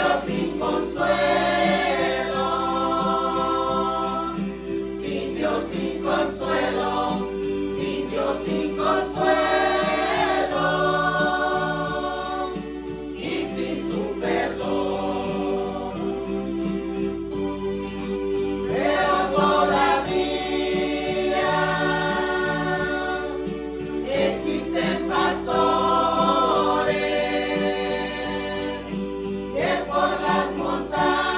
Dios sin consuelo, sin Dios sin consuelo, sin Dios sin consuelo y sin su perdón. Pero todavía existen pastores que por las montañas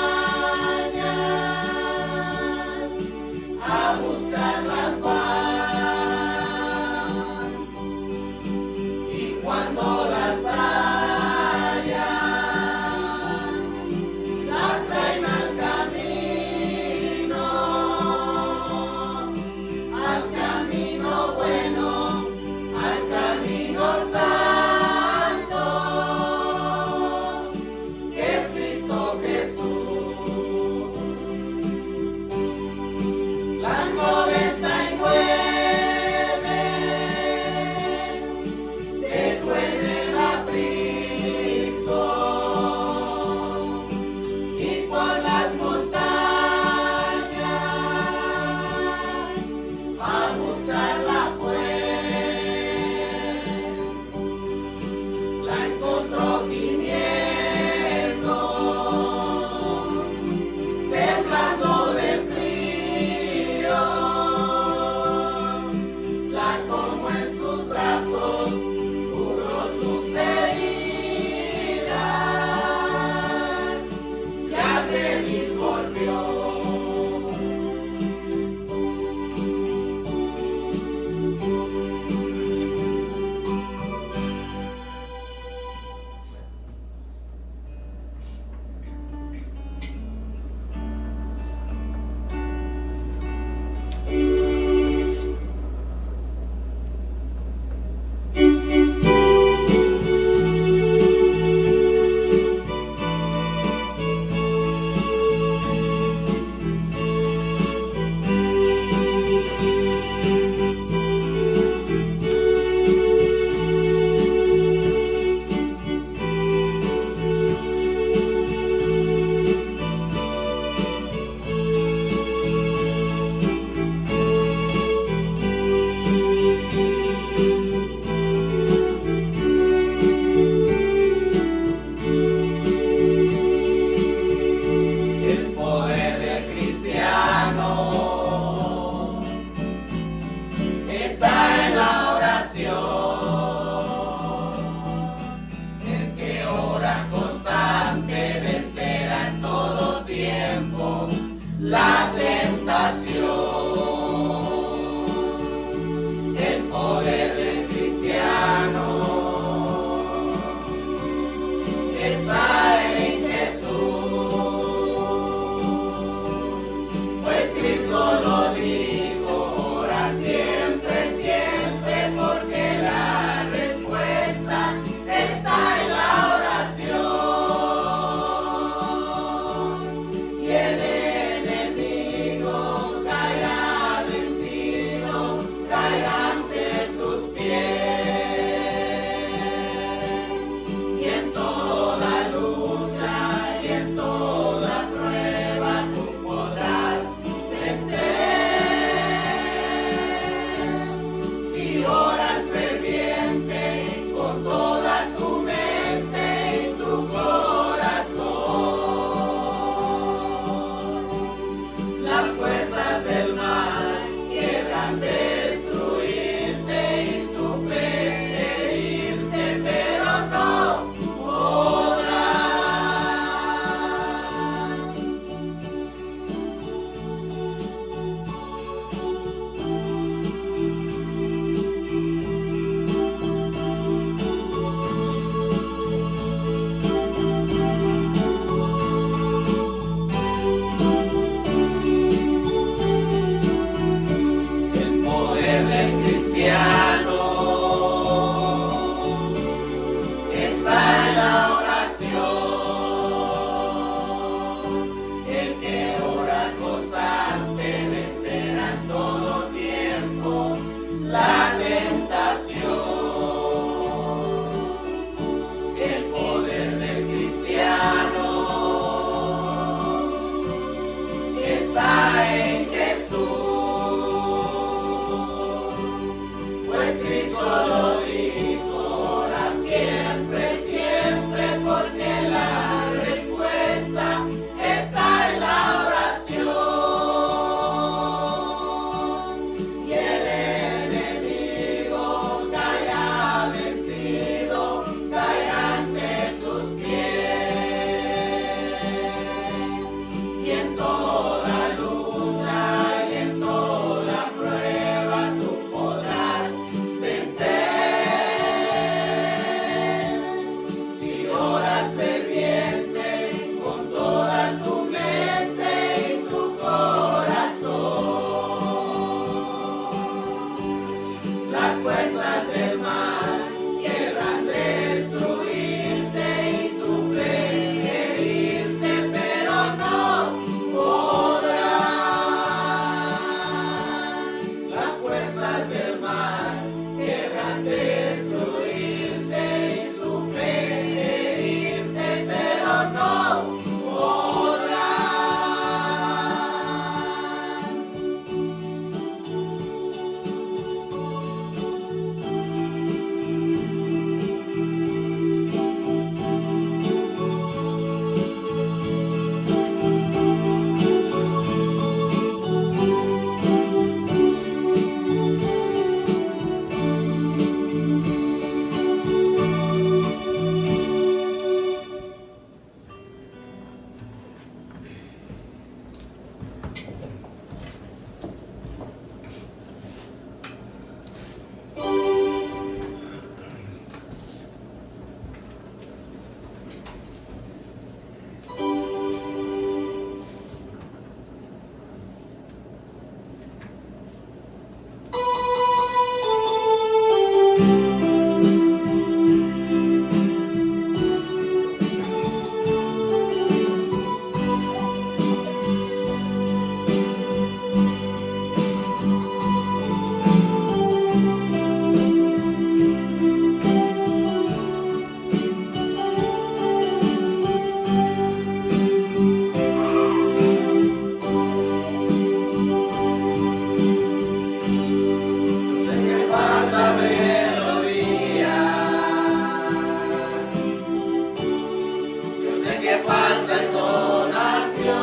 que falta entonación,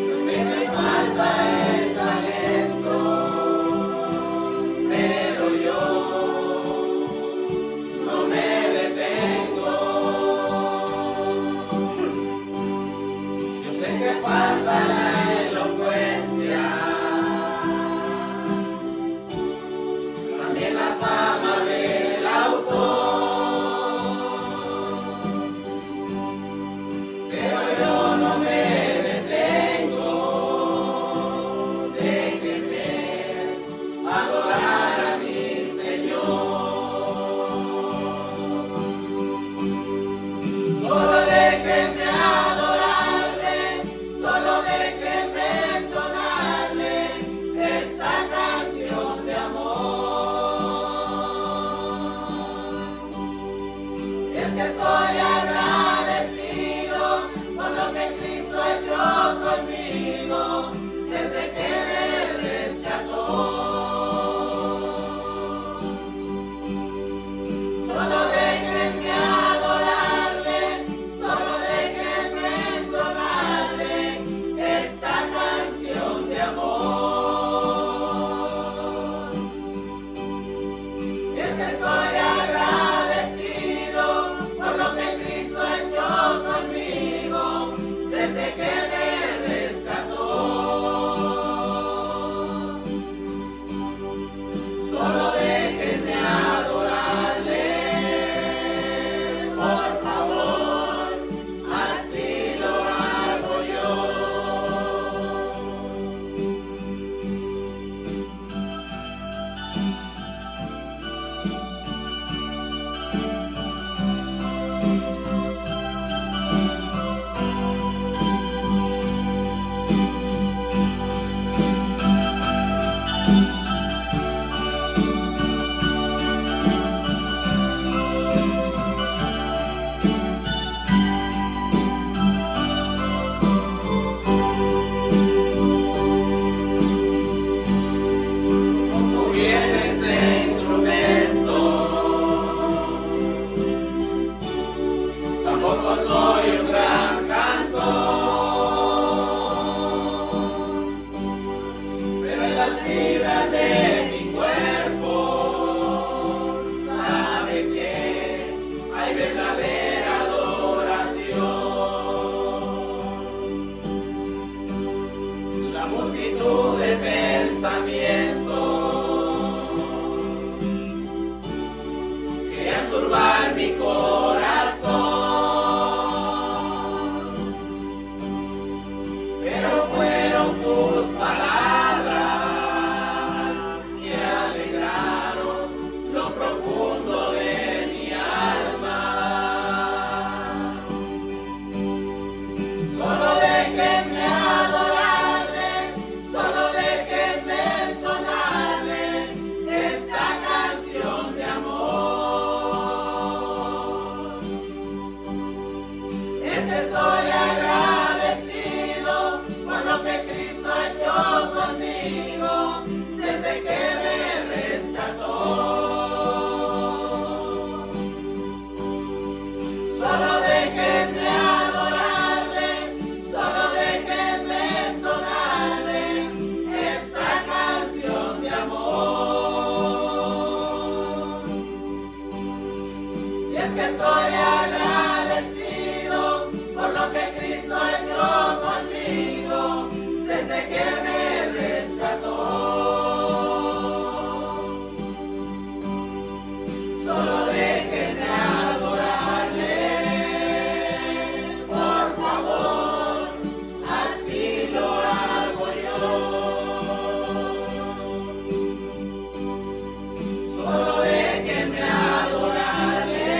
yo sé que falta el talento, pero yo no me detengo. Yo sé que falta la elocuencia, también la fama del autor, pero yo no me detengo. Déjenme adorar a mi Señor. Solo déjenme adorarle, solo déjenme entonarle esta canción de amor. Es que estoy agradecido por lo que Cristo ha hecho conmigo desde que me rescató. Solo déjenme adorarle, solo déjenme entonarle esta canción de amor. Es que estoy agradecido por lo que Cristo ha hecho conmigo desde que me rescató. Solo déjenme adorarle, por favor, así lo hago yo. Tú vienes este instrumento, tampoco soy un gran cantor, pero en las fibras de mi cuerpo sabe que hay verdadera adoración. La multitud de pensamientos querían turbar mi corazón, pero fueron tus palabras que alegraron lo profundo de mi alma. Solo déjenme adorarle, solo déjenme entonarle esta canción de amor. Es que estoy agradecido por lo que Cristo ha hecho conmigo desde que me rescató. Solo déjenme adorarle, solo déjenme entonarle esta canción de amor. Y es que estoy agradecido por lo que Cristo ha hecho conmigo desde que me rescató. Solo déjenme adorarle, por favor, así lo hago yo. Solo déjenme adorarle,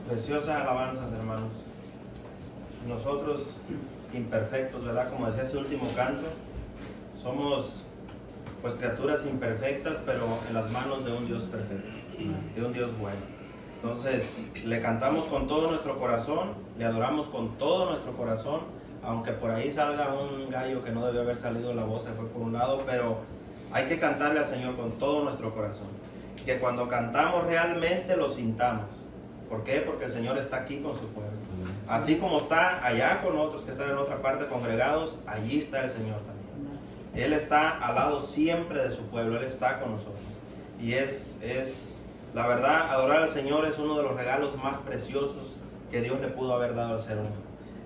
Preciosas alabanzas, hermanos. Nosotros, imperfectos, ¿verdad? Como decía ese último canto, somos pues criaturas imperfectas, pero en las manos de un Dios perfecto, de un Dios bueno. Entonces, le cantamos con todo nuestro corazón, le adoramos con todo nuestro corazón, aunque por ahí salga un gallo que no debió haber salido, la voz se fue por un lado, pero hay que cantarle al Señor con todo nuestro corazón. Que cuando cantamos realmente lo sintamos. ¿Por qué? Porque el Señor está aquí con su pueblo. Así como está allá con otros que están en otra parte congregados, allí está el Señor también. Él está al lado siempre de su pueblo, Él está con nosotros. Y la verdad, adorar al Señor es uno de los regalos más preciosos que Dios le pudo haber dado al ser humano.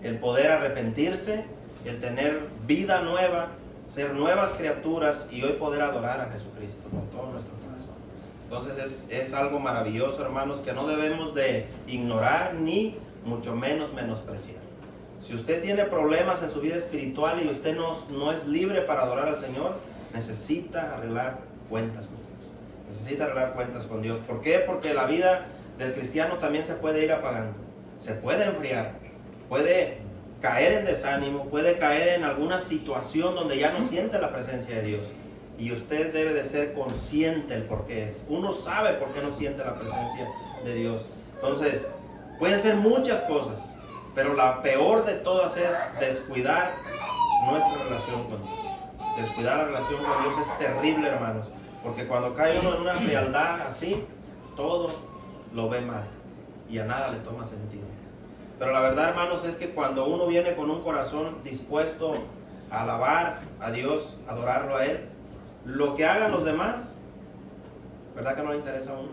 El poder arrepentirse, el tener vida nueva, ser nuevas criaturas y hoy poder adorar a Jesucristo con todo nuestro corazón. Entonces es algo maravilloso, hermanos, que no debemos de ignorar ni mucho menos menospreciar. Si usted tiene problemas en su vida espiritual y usted no es libre para adorar al Señor, necesita arreglar cuentas con Dios. Necesita arreglar cuentas con Dios. ¿Por qué? Porque la vida del cristiano también se puede ir apagando. Se puede enfriar. Puede caer en desánimo. Puede caer en alguna situación donde ya no siente la presencia de Dios. Y usted debe de ser consciente el por qué es. Uno sabe por qué no siente la presencia de Dios. Entonces, pueden ser muchas cosas, pero la peor de todas es descuidar nuestra relación con Dios. Descuidar la relación con Dios es terrible, hermanos, porque cuando cae uno en una frialdad así, todo lo ve mal y a nada le toma sentido. Pero la verdad, hermanos, es que cuando uno viene con un corazón dispuesto a alabar a Dios, adorarlo a Él, lo que hagan los demás, ¿verdad que no le interesa a uno?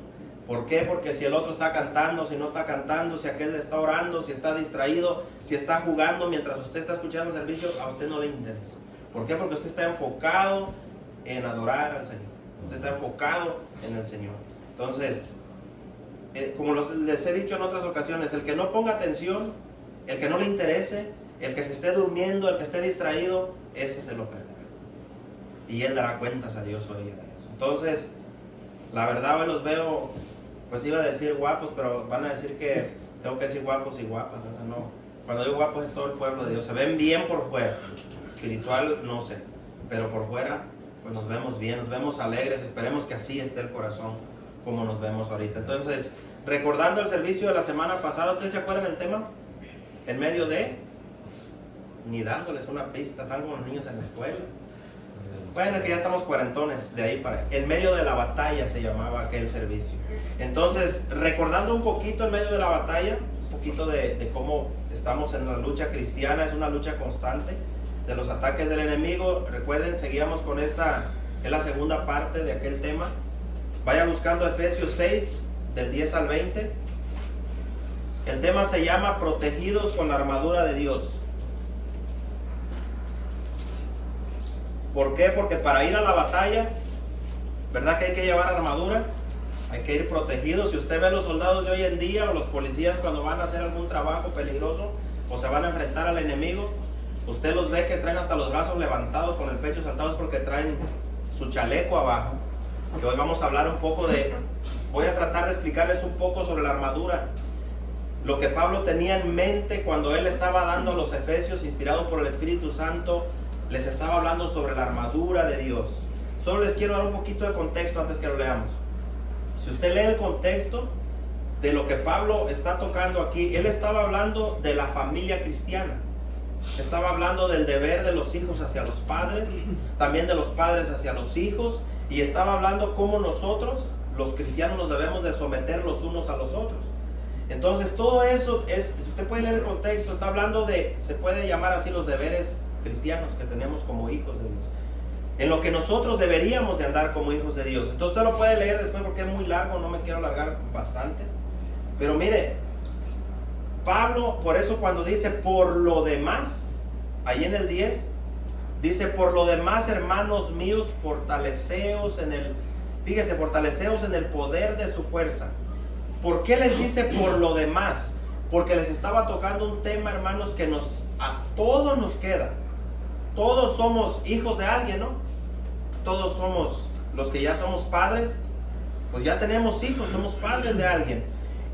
¿Por qué? Porque si el otro está cantando, si no está cantando, si aquel está orando, si está distraído, si está jugando mientras usted está escuchando el servicio, a usted no le interesa. ¿Por qué? Porque usted está enfocado en adorar al Señor. Usted está enfocado en el Señor. Entonces, como les he dicho en otras ocasiones, el que no ponga atención, el que no le interese, el que se esté durmiendo, el que esté distraído, ese se lo perderá. Y él dará cuentas a Dios hoy de eso. Entonces, la verdad hoy los veo, pues iba a decir guapos, pero van a decir que tengo que decir guapos y guapas. No, cuando digo guapos es todo el pueblo de Dios. Se ven bien por fuera, espiritual no sé, pero por fuera pues nos vemos bien, nos vemos alegres. Esperemos que así esté el corazón como nos vemos ahorita. Entonces, recordando el servicio de la semana pasada, ¿ustedes se acuerdan del tema? En medio de, ni dándoles una pista, están como los niños en la escuela. Bueno, que ya estamos cuarentones de ahí para... En medio de la batalla se llamaba aquel servicio. Entonces, recordando un poquito en medio de la batalla, un poquito de cómo estamos en la lucha cristiana, es una lucha constante de los ataques del enemigo. Recuerden, seguíamos con esta, es la segunda parte de aquel tema. Vaya buscando Efesios 6, del 10 al 20. El tema se llama Protegidos con la armadura de Dios. ¿Por qué? Porque para ir a la batalla, ¿verdad que hay que llevar armadura? Hay que ir protegidos. Si usted ve a los soldados de hoy en día o los policías cuando van a hacer algún trabajo peligroso o se van a enfrentar al enemigo, usted los ve que traen hasta los brazos levantados con el pecho saltados porque traen su chaleco abajo. Que hoy vamos a hablar un poco voy a tratar de explicarles un poco sobre la armadura. Lo que Pablo tenía en mente cuando él estaba dando a los Efesios, inspirado por el Espíritu Santo, les estaba hablando sobre la armadura de Dios. Solo les quiero dar un poquito de contexto antes que lo leamos. Si usted lee el contexto de lo que Pablo está tocando aquí, él estaba hablando de la familia cristiana. Estaba hablando del deber de los hijos hacia los padres, también de los padres hacia los hijos, y estaba hablando cómo nosotros, los cristianos, nos debemos de someter los unos a los otros. Entonces todo eso es, si usted puede leer el contexto, está hablando de, se puede llamar así, los deberes cristianos que tenemos como hijos de Dios, en lo que nosotros deberíamos de andar como hijos de Dios. Entonces usted lo puede leer después porque es muy largo, no me quiero alargar bastante, pero mire, Pablo, por eso cuando dice por lo demás, ahí en el 10 dice: por lo demás, hermanos míos, fortaleceos en el poder de su fuerza. ¿Por qué les dice por lo demás? Porque les estaba tocando un tema, hermanos, que a todos nos queda. Todos somos hijos de alguien, ¿no? Todos somos, los que ya somos padres, pues ya tenemos hijos, somos padres de alguien.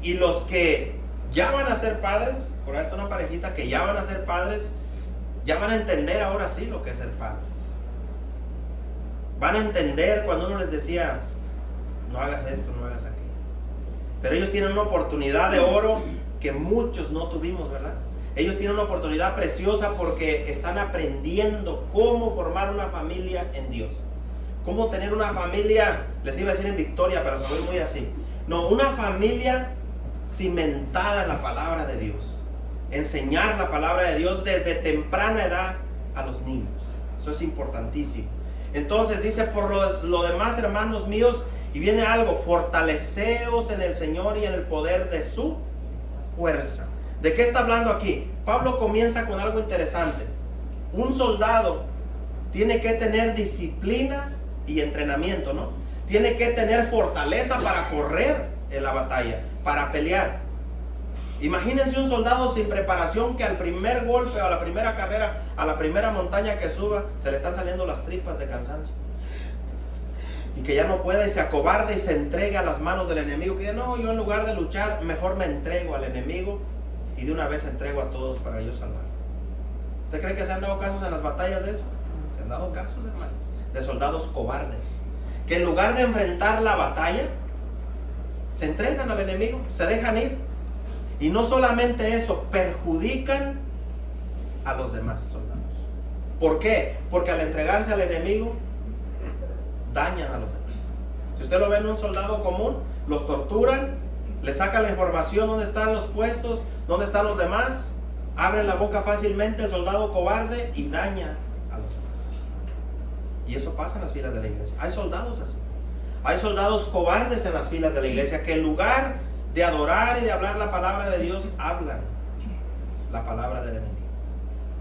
Y los que ya van a ser padres, por ahí está una parejita que ya van a ser padres, ya van a entender ahora sí lo que es ser padres. Van a entender cuando uno les decía, no hagas esto, no hagas aquello. Pero ellos tienen una oportunidad de oro que muchos no tuvimos, ¿verdad? Ellos tienen una oportunidad preciosa porque están aprendiendo cómo formar una familia en Dios. Cómo tener una familia, les iba a decir en victoria, pero se ve muy así. No, una familia cimentada en la palabra de Dios. Enseñar la palabra de Dios desde temprana edad a los niños. Eso es importantísimo. Entonces dice, por lo demás, hermanos míos, y viene algo, fortaleceos en el Señor y en el poder de su fuerza. ¿De qué está hablando aquí? Pablo comienza con algo interesante. Un soldado tiene que tener disciplina y entrenamiento, ¿no? Tiene que tener fortaleza para correr en la batalla, para pelear. Imagínense un soldado sin preparación que al primer golpe, a la primera carrera, a la primera montaña que suba, se le están saliendo las tripas de cansancio. Y que ya no puede y se acobarda y se entrega a las manos del enemigo. Que dice, no, yo en lugar de luchar, mejor me entrego al enemigo y de una vez entrego a todos para yo salvar. ¿Usted cree que se han dado casos en las batallas de eso? Se han dado casos, hermanos, de soldados cobardes, que en lugar de enfrentar la batalla, se entregan al enemigo, se dejan ir. Y no solamente eso, perjudican a los demás soldados. ¿Por qué? Porque al entregarse al enemigo, dañan a los demás. Si usted lo ve en un soldado común, los torturan, le sacan la información dónde están los puestos, dónde están los demás, abren la boca fácilmente el soldado cobarde y daña a los demás. Y eso pasa en las filas de la iglesia. Hay soldados así. Hay soldados cobardes en las filas de la iglesia que en lugar de adorar y de hablar la palabra de Dios, hablan la palabra del enemigo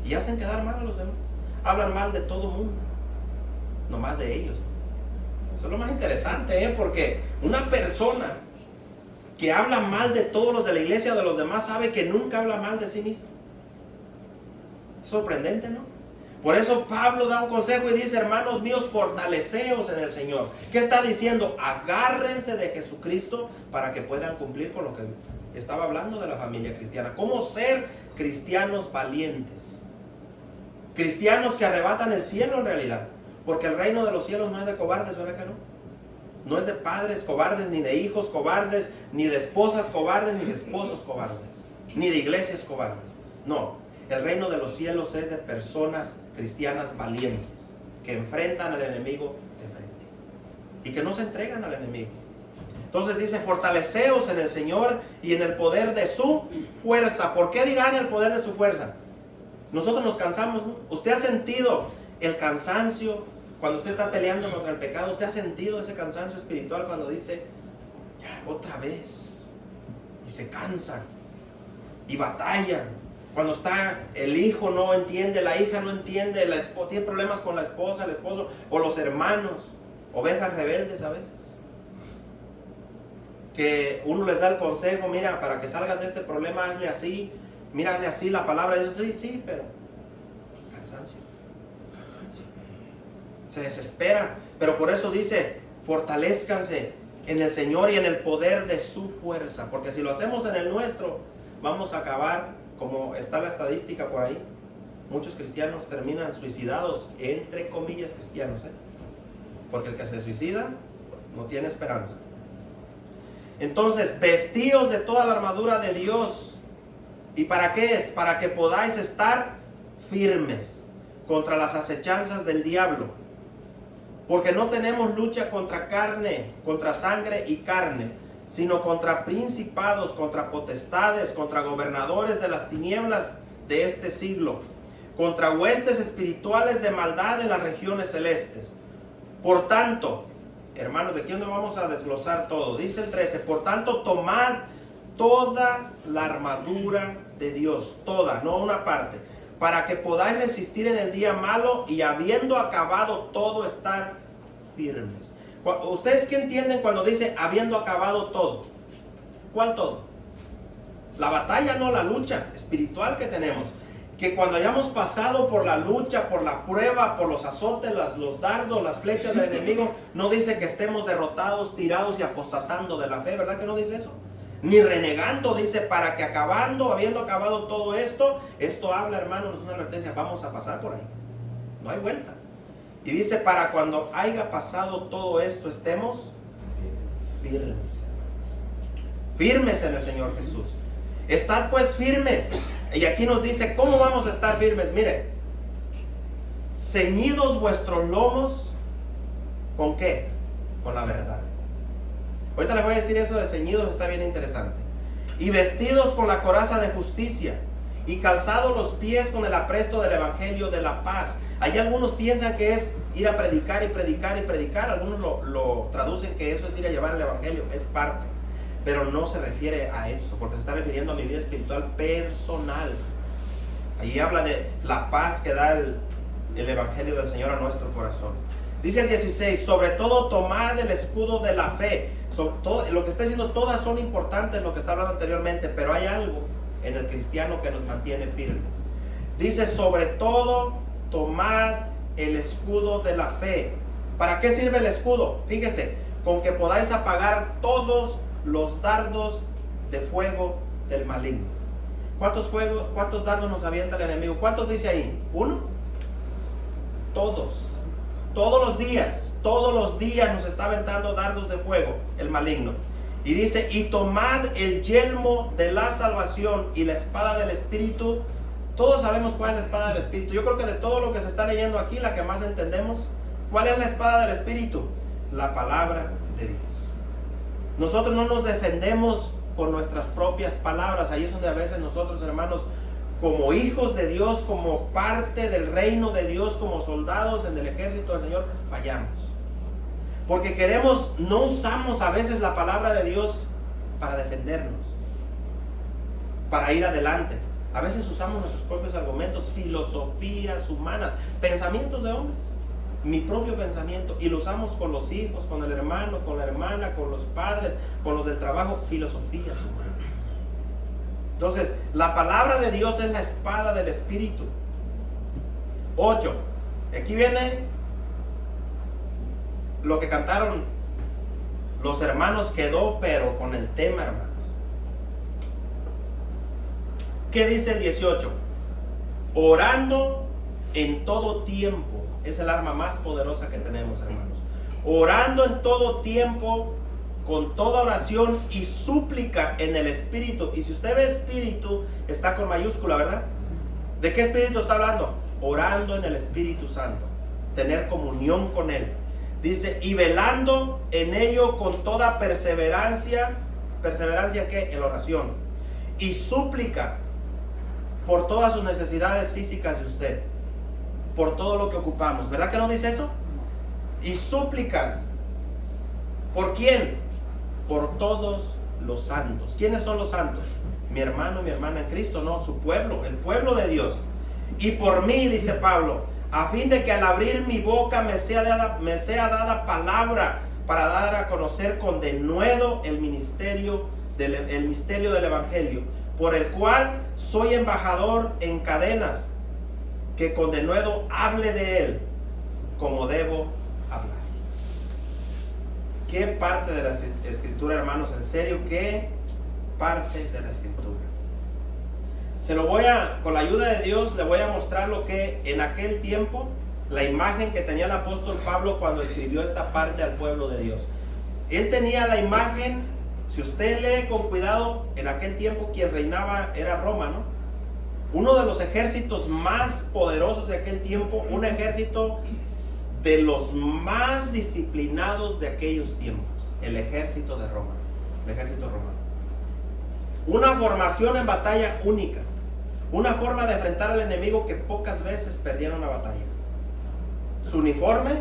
y hacen quedar mal a los demás. Hablan mal de todo mundo, no más de ellos. Eso es lo más interesante, porque una persona que habla mal de todos los de la iglesia o de los demás sabe que nunca habla mal de sí mismo. Es sorprendente, ¿no? Por eso Pablo da un consejo y dice, hermanos míos, fortaleceos en el Señor. ¿Qué está diciendo? Agárrense de Jesucristo para que puedan cumplir con lo que estaba hablando de la familia cristiana. ¿Cómo ser cristianos valientes? Cristianos que arrebatan el cielo en realidad. Porque el reino de los cielos no es de cobardes, ¿verdad que no? No es de padres cobardes, ni de hijos cobardes, ni de esposas cobardes, ni de esposos cobardes, ni de iglesias cobardes. No. El reino de los cielos es de personas cristianas valientes que enfrentan al enemigo de frente y que no se entregan al enemigo. Entonces dice, fortaleceos en el Señor y en el poder de su fuerza. ¿Por qué dirán el poder de su fuerza? Nosotros nos cansamos, ¿no? ¿Usted ha sentido el cansancio cuando usted está peleando contra el pecado? ¿Usted ha sentido ese cansancio espiritual cuando dice, ya, otra vez? Y se cansan y batallan. Cuando está el hijo no entiende, la hija no entiende, tiene problemas con la esposa, el esposo o los hermanos, ovejas rebeldes a veces. Que uno les da el consejo, mira, para que salgas de este problema, hazle así, mírale así la palabra de Dios. Sí, pero cansancio. Se desespera, pero por eso dice, fortalezcanse en el Señor y en el poder de su fuerza, porque si lo hacemos en el nuestro, vamos a acabar como está la estadística por ahí. Muchos cristianos terminan suicidados, entre comillas cristianos, porque el que se suicida no tiene esperanza. Entonces, vestíos de toda la armadura de Dios. ¿Y para qué es? Para que podáis estar firmes contra las acechanzas del diablo. Porque no tenemos lucha contra carne, contra sangre y carne, sino contra principados, contra potestades, contra gobernadores de las tinieblas de este siglo, contra huestes espirituales de maldad en las regiones celestes. Por tanto, hermanos, de aquí donde vamos a desglosar todo, dice el 13, por tanto tomad toda la armadura de Dios, toda, no una parte, para que podáis resistir en el día malo y habiendo acabado todo, estar firmes. ¿Ustedes qué entienden cuando dice habiendo acabado todo? ¿Cuál todo? La batalla, no, la lucha espiritual que tenemos. Que cuando hayamos pasado por la lucha, por la prueba, por los azotes, los dardos, las flechas del enemigo, no dice que estemos derrotados, tirados y apostatando de la fe, ¿verdad que no dice eso? ni renegando, dice, para que habiendo acabado todo esto habla, hermanos, es una advertencia, vamos a pasar por ahí, no hay vuelta. Y dice, para cuando haya pasado todo esto, estemos firmes, firmes en el Señor Jesús. Estad pues firmes. Y aquí nos dice, ¿cómo vamos a estar firmes? Mire, ceñidos vuestros lomos, ¿con qué? Con la verdad. Ahorita les voy a decir eso de ceñidos, está bien interesante. Y vestidos con la coraza de justicia, y calzados los pies con el apresto del evangelio de la paz. Hay algunos piensan que es ir a predicar y predicar y predicar. Algunos lo traducen que eso es ir a llevar el evangelio, es parte. Pero no se refiere a eso, porque se está refiriendo a mi vida espiritual personal. Allí habla de la paz que da el evangelio del Señor a nuestro corazón. Dice el 16, sobre todo tomad el escudo de la fe. Sobre todo, lo que está diciendo, todas son importantes, lo que está hablando anteriormente, pero hay algo en el cristiano que nos mantiene firmes. Dice, sobre todo tomad el escudo de la fe. ¿Para qué sirve el escudo? Fíjese, con que podáis apagar todos los dardos de fuego del maligno. ¿Cuántos dardos nos avienta el enemigo? ¿Cuántos dice ahí? ¿Uno? Todos los días nos está aventando dardos de fuego el maligno. Y dice, y tomad el yelmo de la salvación y la espada del Espíritu. Todos sabemos cuál es la espada del Espíritu. Yo creo que de todo lo que se está leyendo aquí, la que más entendemos, ¿cuál es la espada del Espíritu? La palabra de Dios. Nosotros no nos defendemos con nuestras propias palabras. Ahí es donde a veces nosotros, hermanos, como hijos de Dios, como parte del reino de Dios, como soldados en el ejército del Señor, fallamos. Porque no usamos a veces la palabra de Dios para defendernos, para ir adelante. A veces usamos nuestros propios argumentos, filosofías humanas, pensamientos de hombres, mi propio pensamiento, y lo usamos con los hijos, con el hermano, con la hermana, con los padres, con los del trabajo, filosofías humanas. Entonces, la palabra de Dios es la espada del Espíritu. 8. Aquí viene lo que cantaron los hermanos, quedó pero con el tema, hermanos. ¿Qué dice el 18? Orando en todo tiempo. Es el arma más poderosa que tenemos, hermanos. Orando en todo tiempo, con toda oración y súplica en el Espíritu. Y si usted ve Espíritu, está con mayúscula, ¿verdad? ¿De qué Espíritu está hablando? Orando en el Espíritu Santo. Tener comunión con Él. Dice, y velando en ello con toda perseverancia. ¿Perseverancia qué? En oración. Y súplica por todas sus necesidades físicas de usted. Por todo lo que ocupamos. ¿Verdad que no dice eso? Y súplicas. ¿Por quién? Por todos los santos. ¿Quiénes son los santos? Mi hermano y mi hermana en Cristo, no, su pueblo, el pueblo de Dios. Y por mí, dice Pablo, a fin de que al abrir mi boca me sea dada palabra para dar a conocer con denuedo el misterio del Evangelio, por el cual soy embajador en cadenas, que con denuedo hable de él como debo hablar. ¿Qué parte de la Escritura, hermanos? En serio, ¿qué parte de la Escritura? Con la ayuda de Dios, le voy a mostrar lo que en aquel tiempo, la imagen que tenía el apóstol Pablo cuando escribió esta parte al pueblo de Dios. Él tenía la imagen, si usted lee con cuidado, en aquel tiempo quien reinaba era Roma, ¿no? Uno de los ejércitos más poderosos de aquel tiempo, un ejército de los más disciplinados de aquellos tiempos, el ejército de Roma, el ejército romano. Una formación en batalla única, una forma de enfrentar al enemigo que pocas veces perdieron la batalla. Su uniforme,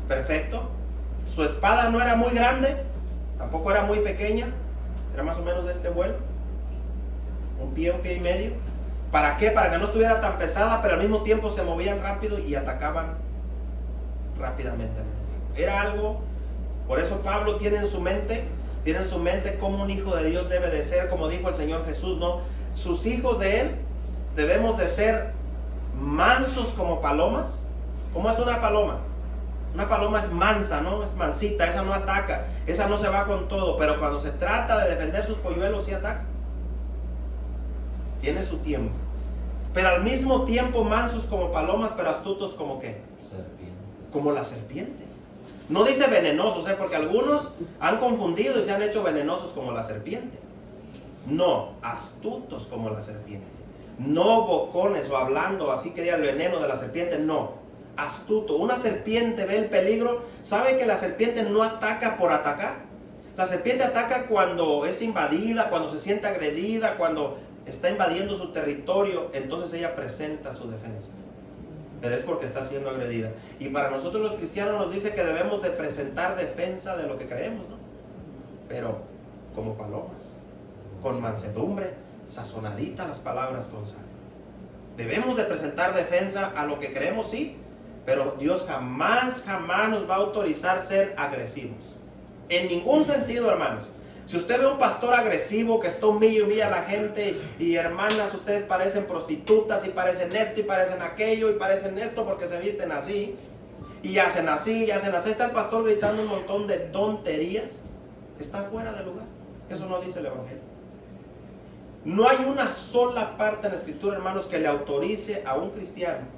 perfecto. Su espada no era muy grande, tampoco era muy pequeña, era más o menos de este vuelo, un pie y medio. ¿Para qué? Para que no estuviera tan pesada, pero al mismo tiempo se movían rápido y atacaban rápidamente al enemigo. Era algo, por eso Pablo tiene en su mente cómo un hijo de Dios debe de ser, como dijo el Señor Jesús, ¿no? Sus hijos de Él debemos de ser mansos como palomas. ¿Cómo es una paloma? Una paloma es mansa, ¿no? Es mansita, esa no ataca, esa no se va con todo, pero cuando se trata de defender sus polluelos, sí ataca. Tiene su tiempo. Pero al mismo tiempo mansos como palomas, pero astutos como ¿qué? Serpientes. Como la serpiente. No dice venenosos, porque algunos han confundido y se han hecho venenosos como la serpiente. No, astutos como la serpiente. No bocones o hablando así que diga el veneno de la serpiente, no. Astuto. Una serpiente ve el peligro. ¿Sabe que la serpiente no ataca por atacar? La serpiente ataca cuando es invadida, cuando se siente agredida, cuando está invadiendo su territorio. Entonces ella presenta su defensa. Pero es porque está siendo agredida. Y para nosotros los cristianos nos dice que debemos de presentar defensa de lo que creemos, ¿no? Pero como palomas, con mansedumbre, sazonadita las palabras con sal. Debemos de presentar defensa a lo que creemos, sí. Pero Dios jamás nos va a autorizar ser agresivos. En ningún sentido, hermanos. Si usted ve un pastor agresivo que está humilla a la gente y hermanas, ustedes parecen prostitutas y parecen esto y parecen aquello y parecen esto porque se visten así y hacen así y hacen así. Está el pastor gritando un montón de tonterías. Está fuera de lugar. Eso no dice el Evangelio. No hay una sola parte en la Escritura, hermanos, que le autorice a un cristiano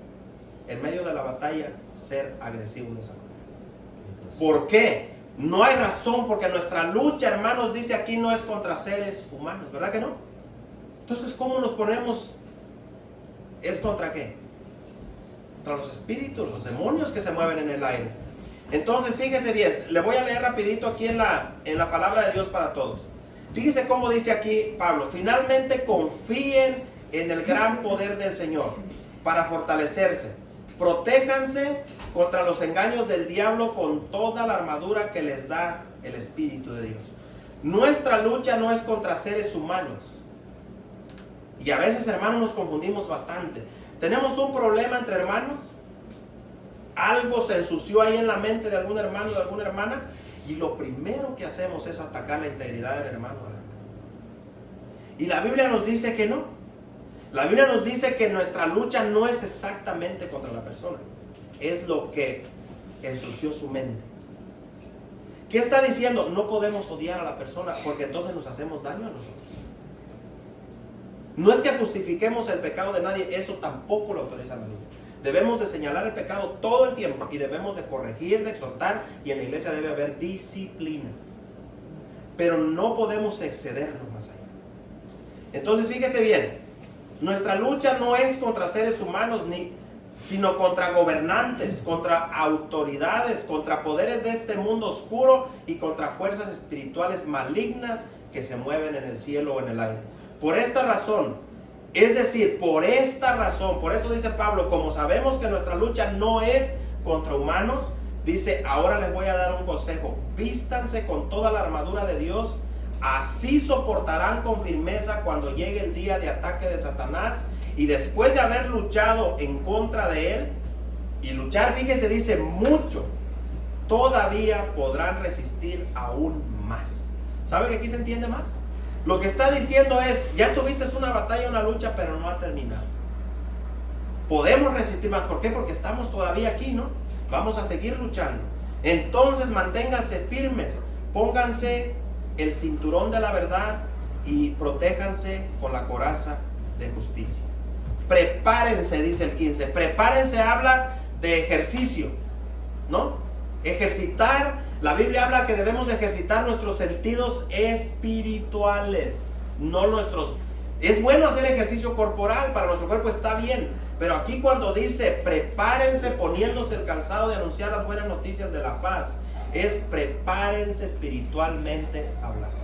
en medio de la batalla ser agresivo de esa manera. ¿Por qué? No hay razón, porque nuestra lucha, hermanos, dice aquí, no es contra seres humanos, ¿verdad que no? Entonces, ¿cómo nos ponemos? ¿Es contra qué? Contra los espíritus, los demonios que se mueven en el aire. Entonces, fíjese bien, le voy a leer rapidito aquí en la palabra de Dios para todos. Fíjese cómo dice aquí Pablo: finalmente confíen en el gran poder del Señor para fortalecerse. Protéjanse contra los engaños del diablo con toda la armadura que les da el Espíritu de Dios. Nuestra lucha no es contra seres humanos. Y a veces, hermanos, nos confundimos bastante. Tenemos un problema entre hermanos. Algo se ensució ahí en la mente de algún hermano, de alguna hermana. Y lo primero que hacemos es atacar la integridad del hermano. Y la Biblia nos dice que no. La Biblia nos dice que nuestra lucha no es exactamente contra la persona. Es lo que ensució su mente. ¿Qué está diciendo? No podemos odiar a la persona porque entonces nos hacemos daño a nosotros. No es que justifiquemos el pecado de nadie, eso tampoco lo autoriza la Biblia. Debemos de señalar el pecado todo el tiempo y debemos de corregir, de exhortar, y en la iglesia debe haber disciplina. Pero no podemos excedernos más allá. Entonces, fíjese bien. Nuestra lucha no es contra seres humanos, sino contra gobernantes, contra autoridades, contra poderes de este mundo oscuro y contra fuerzas espirituales malignas que se mueven en el cielo o en el aire. Por esta razón, es decir, por esta razón, por eso dice Pablo, como sabemos que nuestra lucha no es contra humanos, dice, ahora les voy a dar un consejo: vístanse con toda la armadura de Dios. Así soportarán con firmeza cuando llegue el día de ataque de Satanás, y después de haber luchado en contra de él, y luchar, fíjese, dice mucho, todavía podrán resistir aún más. ¿Sabe que aquí se entiende más? Lo que está diciendo es, ya tuviste una batalla, una lucha, pero no ha terminado. Podemos resistir más. ¿Por qué? Porque estamos todavía aquí, ¿no? Vamos a seguir luchando. Entonces manténganse firmes, pónganse el cinturón de la verdad y protéjanse con la coraza de justicia. Prepárense, dice el 15. Prepárense habla de ejercicio, ¿no? Ejercitar. La Biblia habla que debemos ejercitar nuestros sentidos espirituales, no nuestros. Es bueno hacer ejercicio corporal, para nuestro cuerpo está bien, pero aquí cuando dice prepárense poniéndose el calzado de anunciar las buenas noticias de la paz, es prepárense espiritualmente hablando.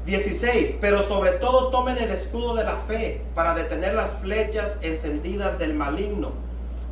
16. Pero sobre todo tomen el escudo de la fe para detener las flechas encendidas del maligno.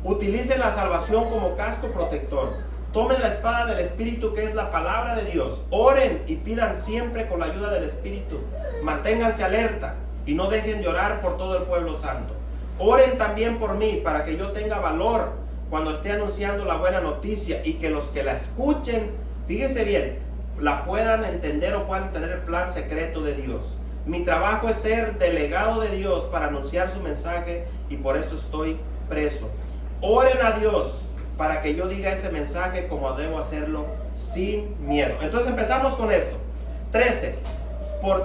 Utilicen la salvación como casco protector. Tomen la espada del Espíritu, que es la palabra de Dios. Oren y pidan siempre con la ayuda del Espíritu. Manténganse alerta y no dejen de orar por todo el pueblo santo. Oren también por mí, para que yo tenga valor cuando esté anunciando la buena noticia, y que los que la escuchen, fíjese bien, la puedan entender o puedan tener el plan secreto de Dios. Mi trabajo es ser delegado de Dios para anunciar su mensaje, y por eso estoy preso. Oren a Dios para que yo diga ese mensaje como debo hacerlo sin miedo. Entonces empezamos con esto. 13. Por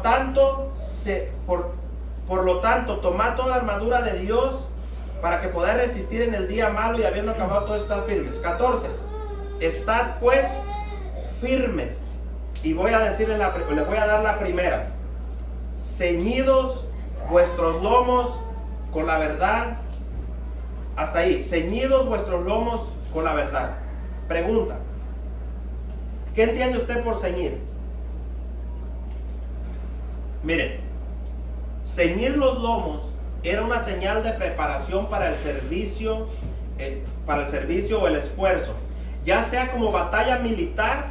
lo tanto, tomad toda la armadura de Dios para que podáis resistir en el día malo y habiendo acabado todo estar firmes. 14. Estad pues firmes. Y voy a decirles les voy a dar la primera. Ceñidos vuestros lomos con la verdad. Hasta ahí. Ceñidos vuestros lomos con la verdad. Pregunta. ¿Qué entiende usted por ceñir? Miren, ceñir los lomos era una señal de preparación para el servicio o el esfuerzo, ya sea como batalla militar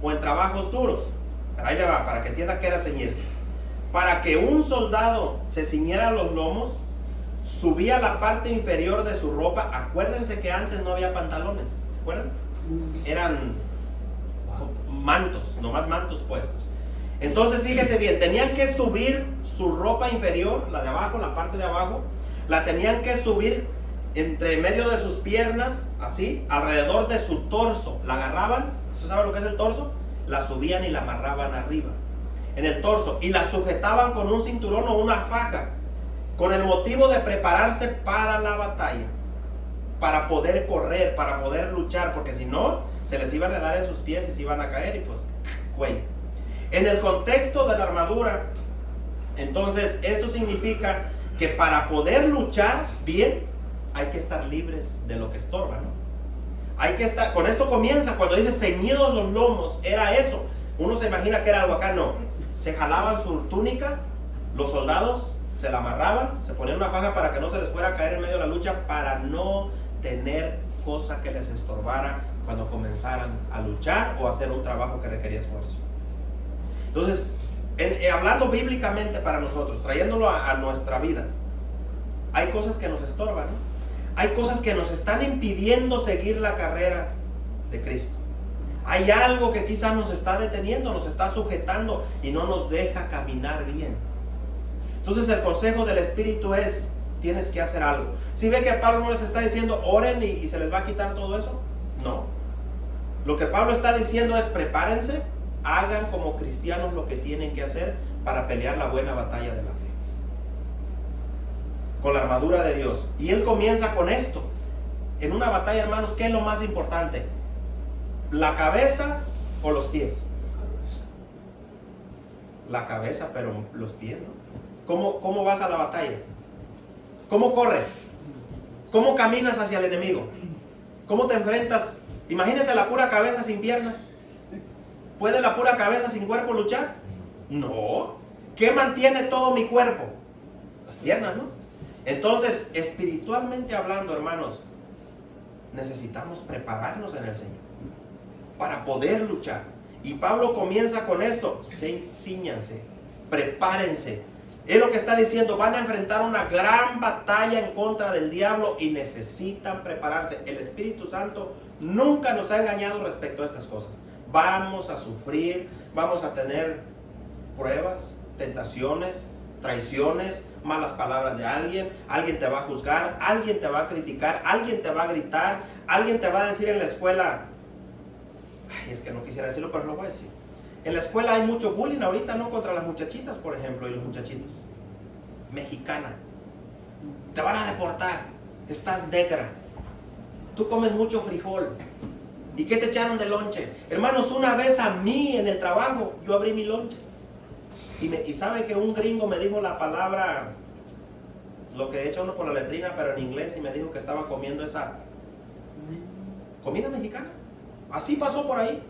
o en trabajos duros. Pero ahí le va, para que entienda qué era ceñirse. Para que un soldado se ciñera los lomos, subía la parte inferior de su ropa. Acuérdense que antes no había pantalones, ¿se acuerdan? Eran mantos, nomás mantos puestos. Entonces fíjese bien, tenían que subir su ropa inferior, la de abajo, la parte de abajo, la tenían que subir entre medio de sus piernas, así, alrededor de su torso. La agarraban, ¿usted sabe lo que es el torso? La subían y la amarraban arriba, en el torso, y la sujetaban con un cinturón o una faja, con el motivo de prepararse para la batalla, para poder correr, para poder luchar, porque si no, se les iba a enredar en sus pies y se iban a caer y pues, cuello. En el contexto de la armadura, entonces, esto significa que para poder luchar bien, hay que estar libres de lo que estorba, ¿no? Hay que estar, con esto comienza, cuando dice ceñidos los lomos, era eso. Uno se imagina que era algo acá, no. Se jalaban su túnica, los soldados se la amarraban, se ponían una faja para que no se les fuera a caer en medio de la lucha, para no tener cosa que les estorbara cuando comenzaran a luchar o a hacer un trabajo que requería esfuerzo. Entonces, hablando bíblicamente para nosotros, trayéndolo a nuestra vida, hay cosas que nos estorban, ¿no? Hay cosas que nos están impidiendo seguir la carrera de Cristo. Hay algo que quizás nos está deteniendo, nos está sujetando y no nos deja caminar bien. Entonces el consejo del Espíritu es, tienes que hacer algo. Si ve que Pablo no les está diciendo, oren y se les va a quitar todo eso, no. Lo que Pablo está diciendo es, prepárense, hagan como cristianos lo que tienen que hacer para pelear la buena batalla de la fe, con la armadura de Dios. Y él comienza con esto. En una batalla, hermanos, ¿qué es lo más importante? ¿La cabeza o los pies? La cabeza, pero los pies, ¿no? ¿Cómo vas a la batalla? ¿Cómo corres? ¿Cómo caminas hacia el enemigo? ¿Cómo te enfrentas? Imagínense la pura cabeza sin piernas. ¿Puede la pura cabeza sin cuerpo luchar? No. ¿Qué mantiene todo mi cuerpo? Las piernas, ¿no? Entonces, espiritualmente hablando, hermanos, necesitamos prepararnos en el Señor para poder luchar. Y Pablo comienza con esto: cíñanse, prepárense. Es lo que está diciendo, van a enfrentar una gran batalla en contra del diablo y necesitan prepararse. El Espíritu Santo nunca nos ha engañado respecto a estas cosas. Vamos a sufrir, vamos a tener pruebas, tentaciones, traiciones, malas palabras de alguien te va a juzgar, alguien te va a criticar, alguien te va a gritar, alguien te va a decir en la escuela, ay, es que no quisiera decirlo, pero lo voy a decir. En la escuela hay mucho bullying ahorita, ¿no? Contra las muchachitas, por ejemplo, y los muchachitos. Mexicana. Te van a deportar, estás negra, tú comes mucho frijol. ¿Y qué te echaron de lonche? Hermanos, una vez a mí en el trabajo, yo abrí mi lonche. Y sabe que un gringo me dijo la palabra, lo que echa uno por la letrina, pero en inglés, y me dijo que estaba comiendo esa comida mexicana. Así pasó por ahí.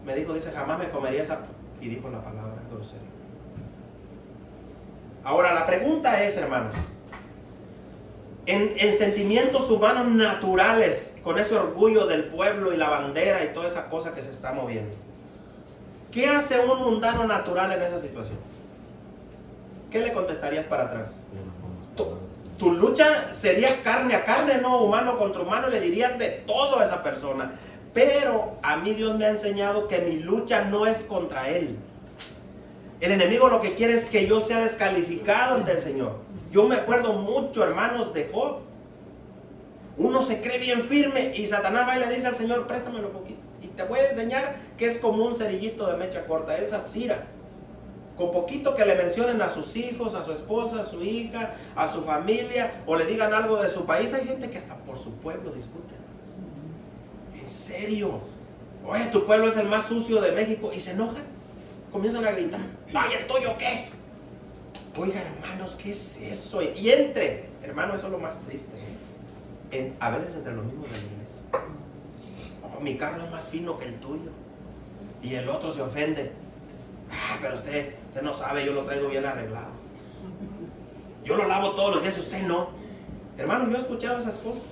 Me dijo, dice, jamás me comería esa. Y dijo la palabra grosera. Ahora, la pregunta es, hermanos, en sentimientos humanos naturales, con ese orgullo del pueblo y la bandera y toda esa cosa que se está moviendo, ¿qué hace un mundano natural en esa situación? ¿Qué le contestarías para atrás? Tu lucha sería carne a carne, no humano contra humano, le dirías de todo a esa persona. Pero a mí Dios me ha enseñado que mi lucha no es contra él. El enemigo lo que quiere es que yo sea descalificado ante el Señor. Yo me acuerdo mucho, hermanos, de Job. Uno se cree bien firme y Satanás va y le dice al Señor, préstamelo un poquito. Y te voy a enseñar que es como un cerillito de mecha corta, esa cira. Con poquito que le mencionen a sus hijos, a su esposa, a su hija, a su familia, o le digan algo de su país. Hay gente que hasta por su pueblo discute. En serio. Oye, tu pueblo es el más sucio de México. Y se enojan. Comienzan a gritar. ¿Y el tuyo qué? Oiga, hermanos, ¿qué es eso? Y entre, hermano, eso es lo más triste. A veces entre los mismos de la iglesia. Oh, mi carro es más fino que el tuyo. Y el otro se ofende. Pero usted no sabe, yo lo traigo bien arreglado. Yo lo lavo todos los días y usted no. Hermano, yo he escuchado esas cosas.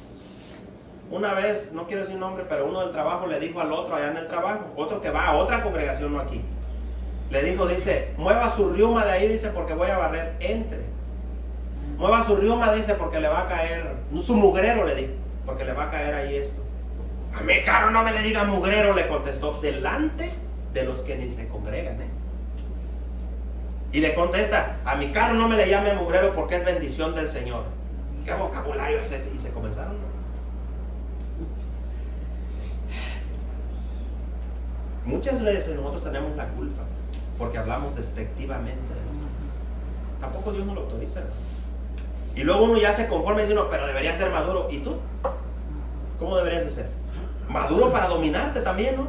Una vez, no quiero decir nombre, pero uno del trabajo le dijo al otro allá en el trabajo, otro que va a otra congregación, no aquí. Le dijo, dice, mueva su riuma de ahí, dice, porque voy a barrer. Entre. Mueva su riuma, dice, porque le va a caer, su mugrero, le dijo, porque le va a caer ahí esto. A mí, caro, no me le diga mugrero, le contestó, delante de los que ni se congregan, Y le contesta, a mi carro no me le llame mugrero porque es bendición del Señor. ¿Qué vocabulario es ese? Y se comenzaron. Muchas veces nosotros tenemos la culpa porque hablamos despectivamente de los demás. Tampoco Dios nos lo autoriza. Y luego uno ya se conforma y dice, no, pero debería ser maduro. ¿Y tú? ¿Cómo deberías de ser? Maduro para dominarte también, ¿no?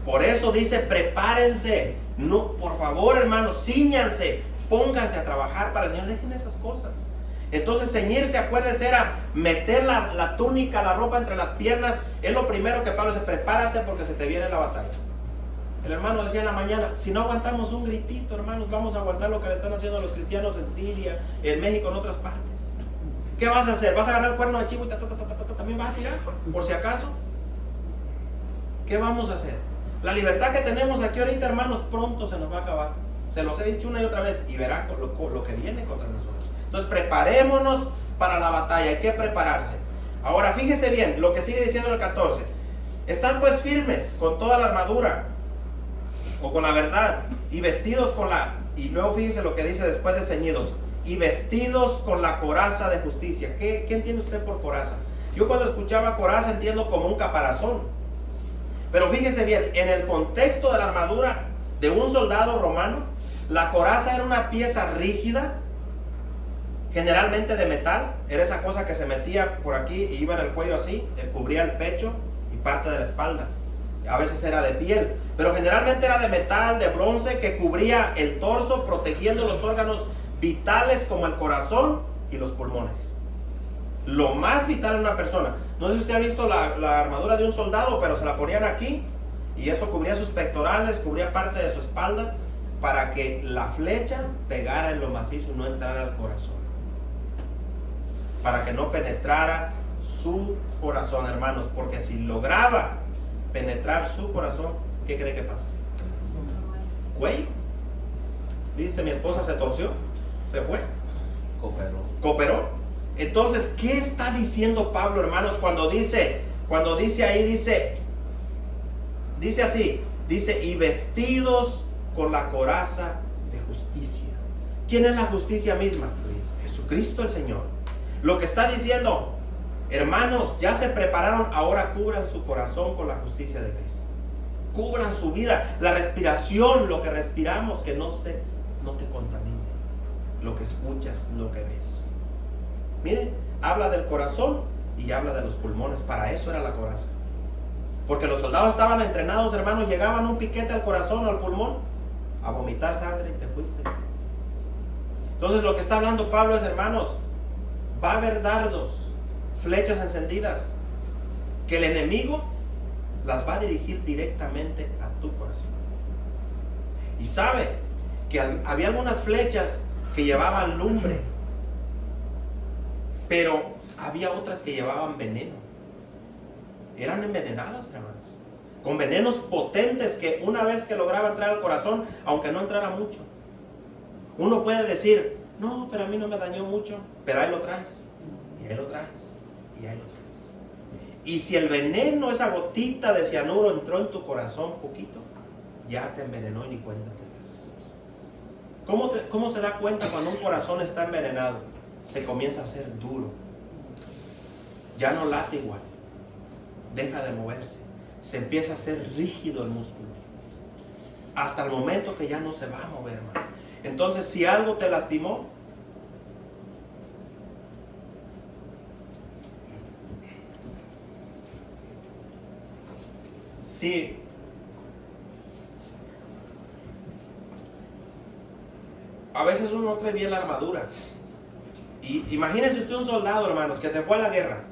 Por eso dice, prepárense. No, por favor, hermanos, cíñanse, pónganse a trabajar para el Señor. Dejen esas cosas. Entonces, ceñirse, acuérdense, era meter la túnica, la ropa entre las piernas. Es lo primero que Pablo dice, prepárate porque se te viene la batalla. El hermano decía en la mañana, si no aguantamos un gritito, hermanos, vamos a aguantar lo que le están haciendo a los cristianos en Siria, en México, en otras partes. ¿Qué vas a hacer? ¿Vas a agarrar el cuerno de chivo y también vas a tirar? Por si acaso. ¿Qué vamos a hacer? La libertad que tenemos aquí ahorita, hermanos, pronto se nos va a acabar. Se los he dicho una y otra vez y verán lo que viene contra nosotros. Entonces preparémonos para la batalla, hay que prepararse. Ahora fíjese bien lo que sigue diciendo el 14. Estad pues firmes con toda la armadura o con la verdad y vestidos con la... Y luego fíjese lo que dice después de ceñidos. Y vestidos con la coraza de justicia. ¿Qué entiende usted por coraza? Yo cuando escuchaba coraza entiendo como un caparazón. Pero fíjese bien, en el contexto de la armadura de un soldado romano, la coraza era una pieza rígida, generalmente de metal. Era esa cosa que se metía por aquí y iba en el cuello así, cubría el pecho y parte de la espalda. A veces era de piel, pero generalmente era de metal, de bronce, que cubría el torso, protegiendo los órganos vitales como el corazón y los pulmones. Lo más vital en una persona. No sé si usted ha visto la armadura de un soldado, pero se la ponían aquí y esto cubría sus pectorales, cubría parte de su espalda para que la flecha pegara en lo macizo y no entrara al corazón, para que no penetrara su corazón, hermanos, porque si lograba penetrar su corazón, ¿qué cree que pasa? Cuello. Dice, mi esposa se torció, se fue, cooperó. Entonces, ¿qué está diciendo Pablo, hermanos, cuando dice ahí, dice así, dice, y vestidos con la coraza de justicia? ¿Quién es la justicia misma? Jesucristo el Señor. Lo que está diciendo, hermanos, ya se prepararon, ahora cubran su corazón con la justicia de Cristo. Cubran su vida, la respiración, lo que respiramos, que no te contamine. Lo que escuchas, lo que ves. Miren, habla del corazón y habla de los pulmones. Para eso era la coraza. Porque los soldados estaban entrenados, hermanos, llegaban un piquete al corazón o al pulmón, a vomitar sangre y te fuiste. Entonces lo que está hablando Pablo es, hermanos, va a haber dardos, flechas encendidas, que el enemigo las va a dirigir directamente a tu corazón. Y sabe que había algunas flechas que llevaban lumbre, pero había otras que llevaban veneno. Eran envenenadas, hermanos, con venenos potentes que una vez que lograba entrar al corazón, aunque no entrara mucho, uno puede decir, no, pero a mí no me dañó mucho, pero ahí lo traes, y ahí lo traes, y ahí lo traes. Y si el veneno, esa gotita de cianuro entró en tu corazón poquito, ya te envenenó y ni cuenta te das. ¿Cómo se da cuenta cuando un corazón está envenenado? Se comienza a hacer duro. ya no late igual, deja de moverse, se empieza a hacer rígido el músculo, hasta el momento que ya no se va a mover más. Entonces, si algo te lastimó, sí, a veces uno no trae bien la armadura. Y imagínense usted un soldado, hermanos, que se fue a la guerra.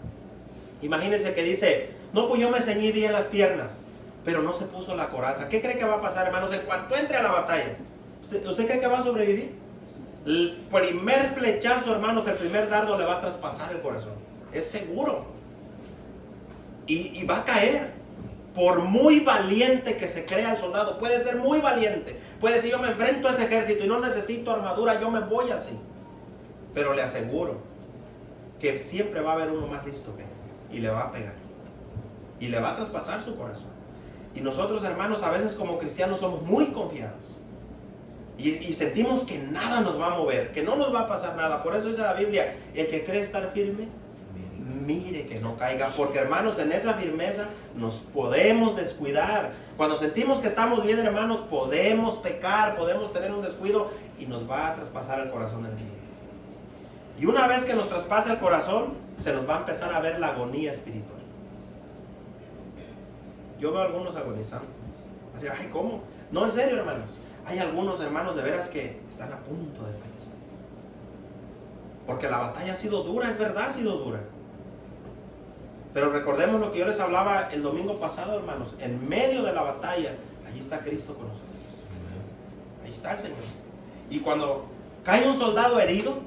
Imagínense que dice, no, pues yo me ceñí bien las piernas, pero no se puso la coraza. ¿Qué cree que va a pasar, hermanos, en cuanto entre a la batalla? ¿Usted cree que va a sobrevivir? El primer flechazo, hermanos, el primer dardo le va a traspasar el corazón. Es seguro. Y va a caer. Por muy valiente que se crea el soldado, puede ser muy valiente. Puede decir, yo me enfrento a ese ejército y no necesito armadura, yo me voy así. Pero le aseguro que siempre va a haber uno más listo que él. Y le va a pegar. Y le va a traspasar su corazón. Y nosotros, hermanos, a veces como cristianos somos muy confiados. Y sentimos que nada nos va a mover, que no nos va a pasar nada. Por eso dice la Biblia, el que cree estar firme, mire que no caiga. Porque, hermanos, en esa firmeza nos podemos descuidar. Cuando sentimos que estamos bien, hermanos, podemos pecar, podemos tener un descuido y nos va a traspasar el corazón del niño. Y una vez que nos traspasa el corazón, se nos va a empezar a ver la agonía espiritual. Yo veo a algunos agonizando. Así, ay, ¿cómo? No, en serio, hermanos. Hay algunos hermanos de veras que están a punto de fallecer. Porque la batalla ha sido dura, es verdad, ha sido dura. Pero recordemos lo que yo les hablaba el domingo pasado, hermanos. En medio de la batalla, allí está Cristo con nosotros. Ahí está el Señor. Y cuando cae un soldado herido,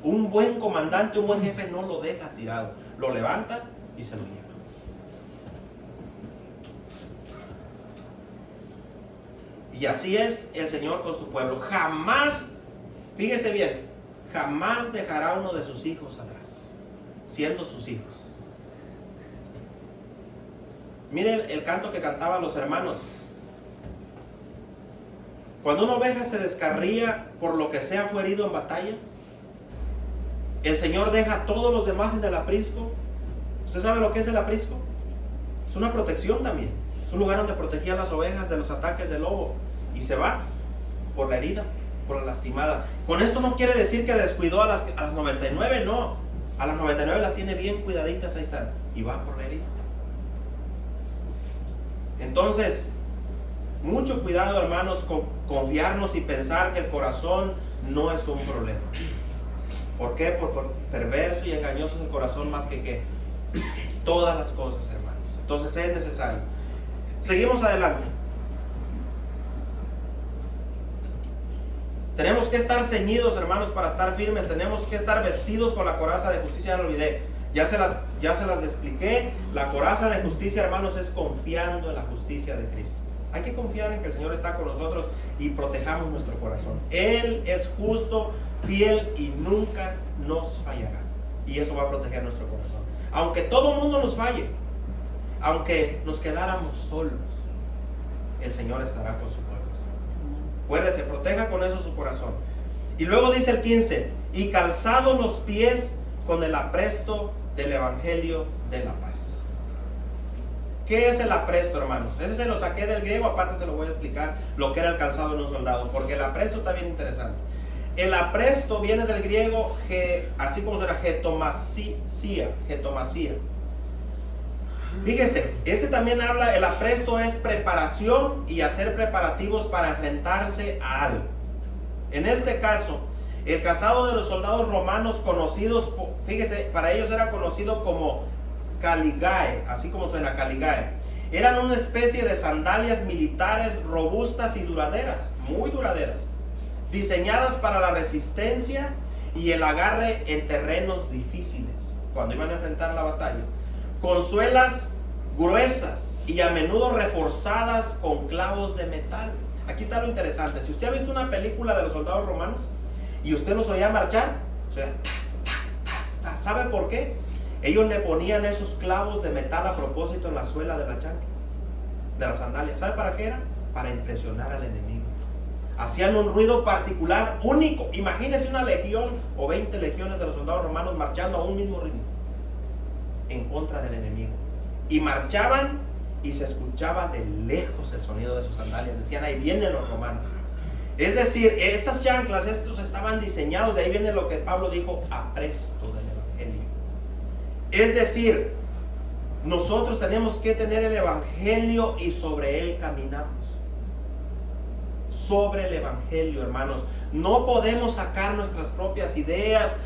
un buen comandante, un buen jefe no lo deja tirado. Lo levanta y se lo lleva. Y así es el Señor con su pueblo. Jamás, fíjese bien, jamás dejará uno de sus hijos atrás, siendo sus hijos. Miren el canto que cantaban los hermanos. Cuando una oveja se descarría por lo que sea, fue herido en batalla, el Señor deja a todos los demás en el aprisco. ¿Usted sabe lo que es el aprisco? Es una protección también. Es un lugar donde protegía a las ovejas de los ataques del lobo. Y se va por la herida, por la lastimada. Con esto no quiere decir que descuidó a las 99, no. A las 99 las tiene bien cuidaditas, ahí están. Y va por la herida. Entonces, mucho cuidado, hermanos, con confiarnos y pensar que el corazón no es un problema. ¿Por qué? Por perverso y engañoso es el corazón más que todas las cosas, hermanos. Entonces es necesario. Seguimos adelante. Tenemos que estar ceñidos, hermanos, para estar firmes. Tenemos que estar vestidos con la coraza de justicia. Ya lo olvidé. Ya se las expliqué. La coraza de justicia, hermanos, es confiando en la justicia de Cristo. Hay que confiar en que el Señor está con nosotros y protejamos nuestro corazón. Él es justo, fiel y nunca nos fallará. Y eso va a proteger nuestro corazón. Aunque todo el mundo nos falle, aunque nos quedáramos solos, el Señor estará con su pueblo. Acuérdese, proteja con eso su corazón. Y luego dice el 15, y calzados los pies con el apresto del evangelio de la paz. ¿Qué es el apresto, hermanos? Ese se lo saqué del griego, aparte se lo voy a explicar lo que era el calzado en un soldado, porque el apresto está bien interesante. El apresto viene del griego, así como suena, getomasía. Fíjese, ese también habla, el apresto es preparación y hacer preparativos para enfrentarse a algo. En este caso, el calzado de los soldados romanos conocidos, fíjese, para ellos era conocido como caligae, así como suena, caligae. Eran una especie de sandalias militares robustas y duraderas, muy duraderas, diseñadas para la resistencia y el agarre en terrenos difíciles, cuando iban a enfrentar la batalla, con suelas gruesas y a menudo reforzadas con clavos de metal. Aquí está lo interesante. Si usted ha visto una película de los soldados romanos y usted los oía marchar, o sea, ¿sabe por qué? Ellos le ponían esos clavos de metal a propósito en la suela de la chancla, de la sandalia. ¿Sabe para qué era? Para impresionar al enemigo. Hacían un ruido particular, único. Imagínese una legión o 20 legiones de los soldados romanos marchando a un mismo ritmo. en contra del enemigo. Y marchaban y se escuchaba de lejos el sonido de sus sandalias. Decían, ahí vienen los romanos. Es decir, estas chanclas, estos estaban diseñados, de ahí viene lo que Pablo dijo, apresto del evangelio. Es decir, nosotros tenemos que tener el evangelio y sobre él caminamos. Sobre el evangelio, hermanos. No podemos sacar nuestras propias ideas.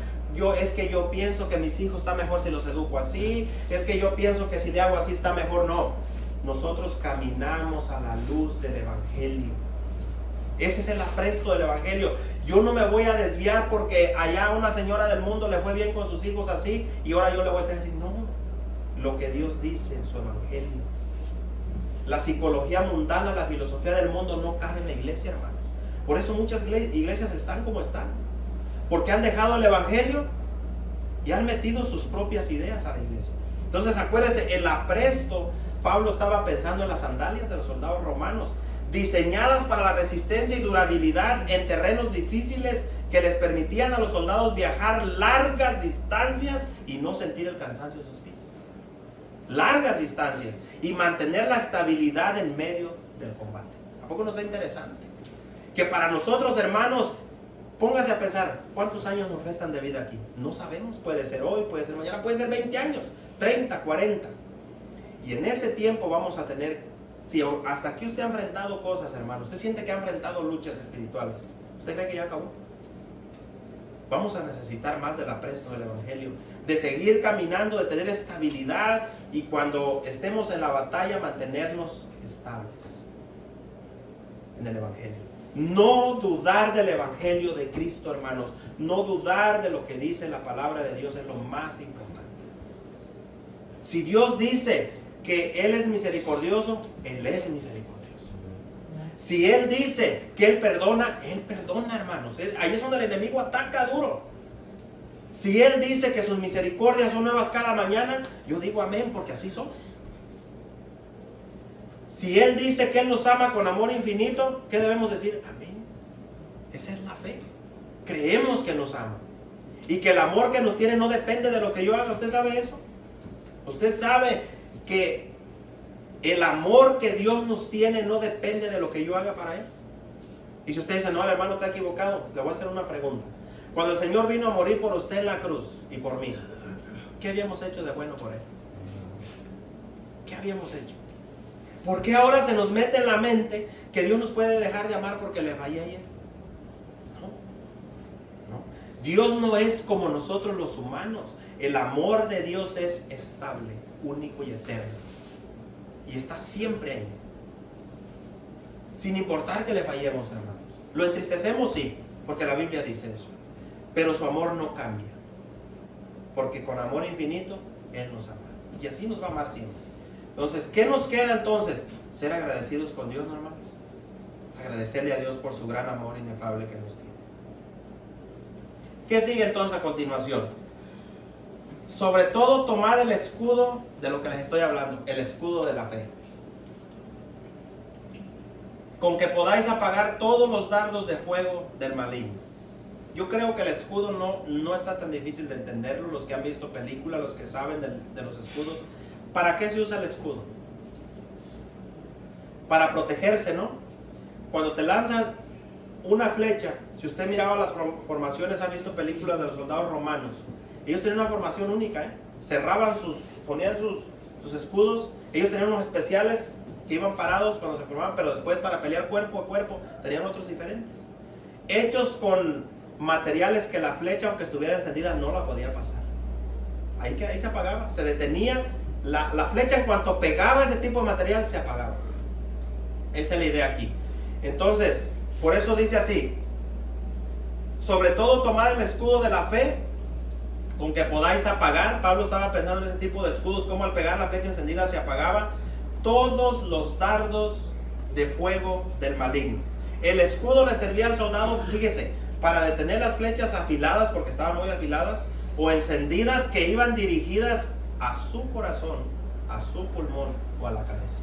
Es que yo pienso que mis hijos están mejor si los educo así. Es que yo pienso que si le hago así está mejor. No. Nosotros caminamos a la luz del evangelio. Ese es el apresto del evangelio. Yo no me voy a desviar porque allá una señora del mundo le fue bien con sus hijos así y ahora yo le voy a decir así. No. Lo que Dios dice en su evangelio. La psicología mundana, la filosofía del mundo no cabe en la iglesia, hermanos. Por eso muchas iglesias están como están. Porque han dejado el evangelio y han metido sus propias ideas a la iglesia. Entonces acuérdense, el apresto, Pablo estaba pensando en las sandalias de los soldados romanos, diseñadas para la resistencia y durabilidad en terrenos difíciles que les permitían a los soldados viajar largas distancias y no sentir el cansancio de sus pies. Largas distancias y mantener la estabilidad en medio del combate. ¿A poco no está interesante? Que para nosotros, hermanos, póngase a pensar, ¿cuántos años nos restan de vida aquí? No sabemos, puede ser hoy, puede ser mañana, puede ser 20 años, 30, 40. Y en ese tiempo vamos a tener, si hasta aquí usted ha enfrentado cosas, hermano, usted siente que ha enfrentado luchas espirituales, ¿usted cree que ya acabó? Vamos a necesitar más del apresto del evangelio, de seguir caminando, de tener estabilidad y cuando estemos en la batalla mantenernos estables en el evangelio. No dudar del evangelio de Cristo, hermanos. No dudar de lo que dice la palabra de Dios es lo más importante. Si Dios dice que Él es misericordioso, Él es misericordioso. Si Él dice que Él perdona, hermanos. Ahí es donde el enemigo ataca duro. Si Él dice que sus misericordias son nuevas cada mañana, yo digo amén, porque así son. Si Él dice que Él nos ama con amor infinito, ¿qué debemos decir? Amén. Esa es la fe. Creemos que nos ama. Y que el amor que nos tiene no depende de lo que yo haga. ¿Usted sabe eso? Usted sabe que el amor que Dios nos tiene no depende de lo que yo haga para Él. Y si usted dice, no, el hermano está equivocado, le voy a hacer una pregunta. Cuando el Señor vino a morir por usted en la cruz y por mí, ¿qué habíamos hecho de bueno por Él? ¿Qué habíamos hecho? ¿Por qué ahora se nos mete en la mente que Dios nos puede dejar de amar porque le fallé ayer? No. Dios no es como nosotros los humanos. El amor de Dios es estable, único y eterno. Y está siempre en Él. Sin importar que le fallemos, hermanos. Lo entristecemos, sí, porque la Biblia dice eso. Pero su amor no cambia. Porque con amor infinito, Él nos ama. Y así nos va a amar siempre. Entonces, ¿qué nos queda entonces? Ser agradecidos con Dios, ¿no, hermanos? Agradecerle a Dios por su gran amor inefable que nos tiene. ¿Qué sigue entonces a continuación? Sobre todo, tomad el escudo de lo que les estoy hablando, el escudo de la fe, con que podáis apagar todos los dardos de fuego del maligno. Yo creo que el escudo no está tan difícil de entenderlo. Los que han visto películas, los que saben de los escudos. ¿Para qué se usa el escudo? Para protegerse, ¿no? Cuando te lanzan una flecha, si usted miraba las formaciones, ha visto películas de los soldados romanos, ellos tenían una formación única, cerraban ponían sus escudos, ellos tenían unos especiales que iban parados cuando se formaban, pero después para pelear cuerpo a cuerpo tenían otros diferentes, hechos con materiales que la flecha, aunque estuviera encendida, no la podía pasar. Ahí se apagaba, se detenía. La flecha, en cuanto pegaba ese tipo de material, se apagaba. Esa es la idea aquí. Entonces, por eso dice así: sobre todo tomad el escudo de la fe, con que podáis apagar. Pablo estaba pensando en ese tipo de escudos, como al pegar la flecha encendida se apagaba todos los dardos de fuego del maligno. El escudo le servía al soldado, fíjese, para detener las flechas afiladas, porque estaban muy afiladas, o encendidas, que iban dirigidas a su corazón, a su pulmón o a la cabeza.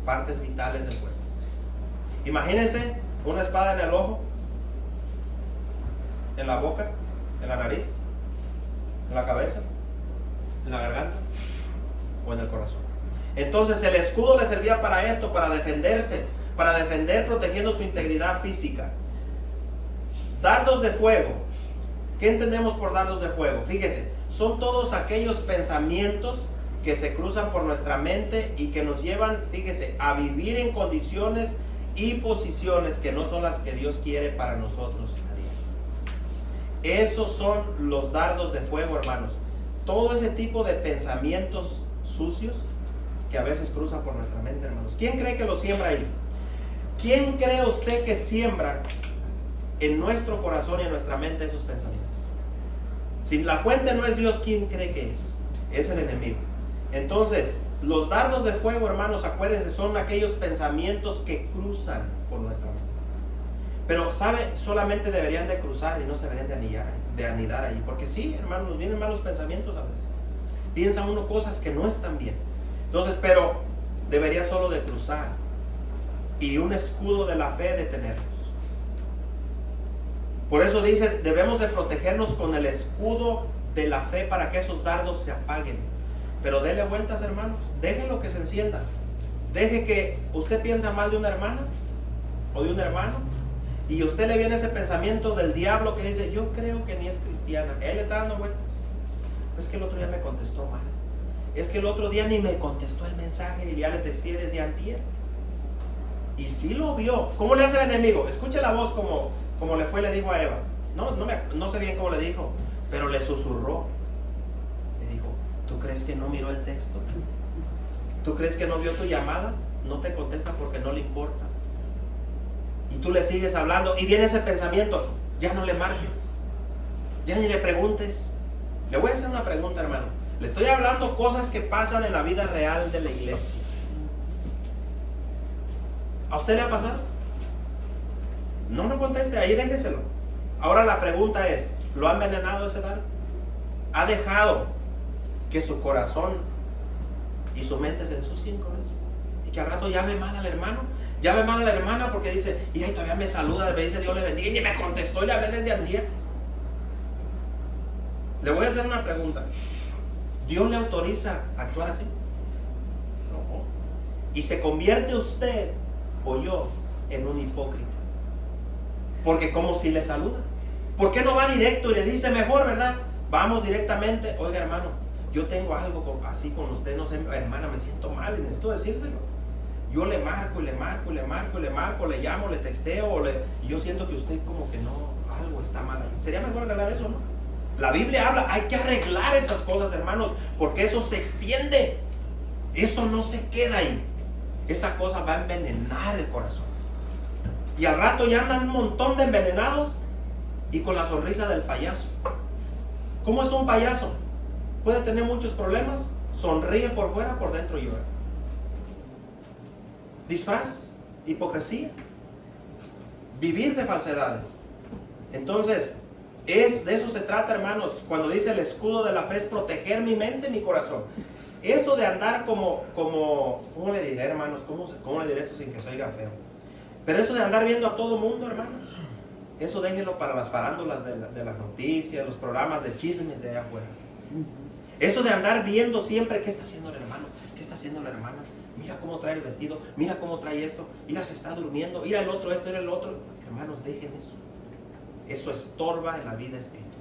Partes vitales del cuerpo. Imagínense una espada en el ojo, en la boca, en la nariz, en la cabeza. ¿En la garganta o en el corazón? Entonces el escudo le servía para esto, para defenderse, para defender protegiendo su integridad física. Dardos de fuego. ¿Qué entendemos por dardos de fuego? Fíjese, son todos aquellos pensamientos que se cruzan por nuestra mente y que nos llevan, fíjese, a vivir en condiciones y posiciones que no son las que Dios quiere para nosotros a diario. Esos son los dardos de fuego, hermanos. Todo ese tipo de pensamientos sucios que a veces cruzan por nuestra mente, hermanos. ¿Quién cree que lo siembra ahí? ¿Quién cree usted que siembra en nuestro corazón y en nuestra mente esos pensamientos? Si la fuente no es Dios, ¿quién cree que es? Es el enemigo. Entonces, los dardos de fuego, hermanos, acuérdense, son aquellos pensamientos que cruzan por nuestra mente. Pero, ¿sabe? Solamente deberían de cruzar y no se deberían de anidar ahí. Porque sí, hermanos, nos vienen malos pensamientos a veces. Piensa uno cosas que no están bien. Entonces, pero debería solo de cruzar y un escudo de la fe detenerlos. Por eso dice, debemos de protegernos con el escudo de la fe para que esos dardos se apaguen. Pero dele vueltas, hermanos, déjelo que se encienda. Deje que usted piensa mal de una hermana o de un hermano y a usted le viene ese pensamiento del diablo que dice, yo creo que ni es cristiana. Él le está dando vueltas. Es que el otro día me contestó mal. Es que el otro día ni me contestó el mensaje y ya le texté desde antier. Y sí lo vio. ¿Cómo le hace el enemigo? Escuche la voz como le fue, le dijo a Eva. No sé bien cómo le dijo, pero le susurró. Le dijo, ¿tú crees que no miró el texto? ¿Tú crees que no vio tu llamada? No te contesta porque no le importa. Y tú le sigues hablando y viene ese pensamiento, ya no le marques, ya ni le preguntes. Le voy a hacer una pregunta, hermano. Le estoy hablando cosas que pasan en la vida real de la iglesia. ¿A usted le ha pasado? No me conteste, ahí déjeselo. Ahora la pregunta es, ¿lo ha envenenado ese dardo? ¿Ha dejado que su corazón y su mente se ensucien con eso? Y que al rato llame mal al hermano, llame mal a la hermana porque dice, y ahí todavía me saluda, me dice Dios le bendiga, y ni me contestó y le hablé desde antier. Le voy a hacer una pregunta. ¿Dios le autoriza a actuar así? No. Y se convierte usted o yo en un hipócrita. Porque como si le saluda. ¿Por qué no va directo y le dice mejor, verdad? Vamos directamente. Oiga, hermano, yo tengo algo así con usted, no sé, hermana, me siento mal y necesito decírselo. Yo le marco y le marco y le marco y le marco, le llamo, le texteo y yo siento que usted como que no, algo está mal ahí. Sería mejor arreglar eso, ¿no? La Biblia habla, hay que arreglar esas cosas, hermanos, porque eso se extiende. Eso no se queda ahí. Esa cosa va a envenenar el corazón. Y al rato ya andan un montón de envenenados y con la sonrisa del payaso. ¿Cómo es un payaso? Puede tener muchos problemas, sonríe por fuera, por dentro llora. Disfraz, hipocresía, vivir de falsedades. Entonces, de eso se trata, hermanos. Cuando dice el escudo de la fe es proteger mi mente y mi corazón. Eso de andar como ¿cómo le diré, hermanos? ¿Cómo le diré esto sin que se oiga feo? Pero eso de andar viendo a todo mundo, hermanos, eso déjenlo para las farándulas de las noticias, los programas de chismes de allá afuera. Eso de andar viendo siempre qué está haciendo el hermano, qué está haciendo la hermana. Mira cómo trae el vestido, mira cómo trae esto, mira se está durmiendo, mira el otro esto, mira el otro. Hermanos, dejen eso. Eso estorba en la vida espiritual.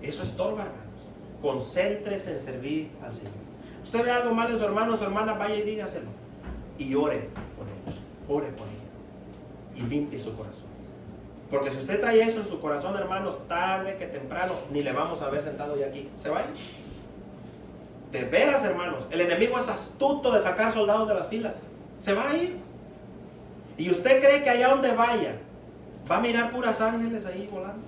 Eso estorba, hermanos. Concéntrese en servir al Señor. Usted ve algo mal en su hermano o su hermana, vaya y dígaselo. Y ore por él. Ore por ella. Y limpie su corazón. Porque si usted trae eso en su corazón, hermanos, tarde que temprano, ni le vamos a ver sentado ya aquí. Se va a ir. De veras, hermanos, el enemigo es astuto de sacar soldados de las filas. Se va a ir. Y usted cree que allá donde vaya, va a mirar puras ángeles ahí volando.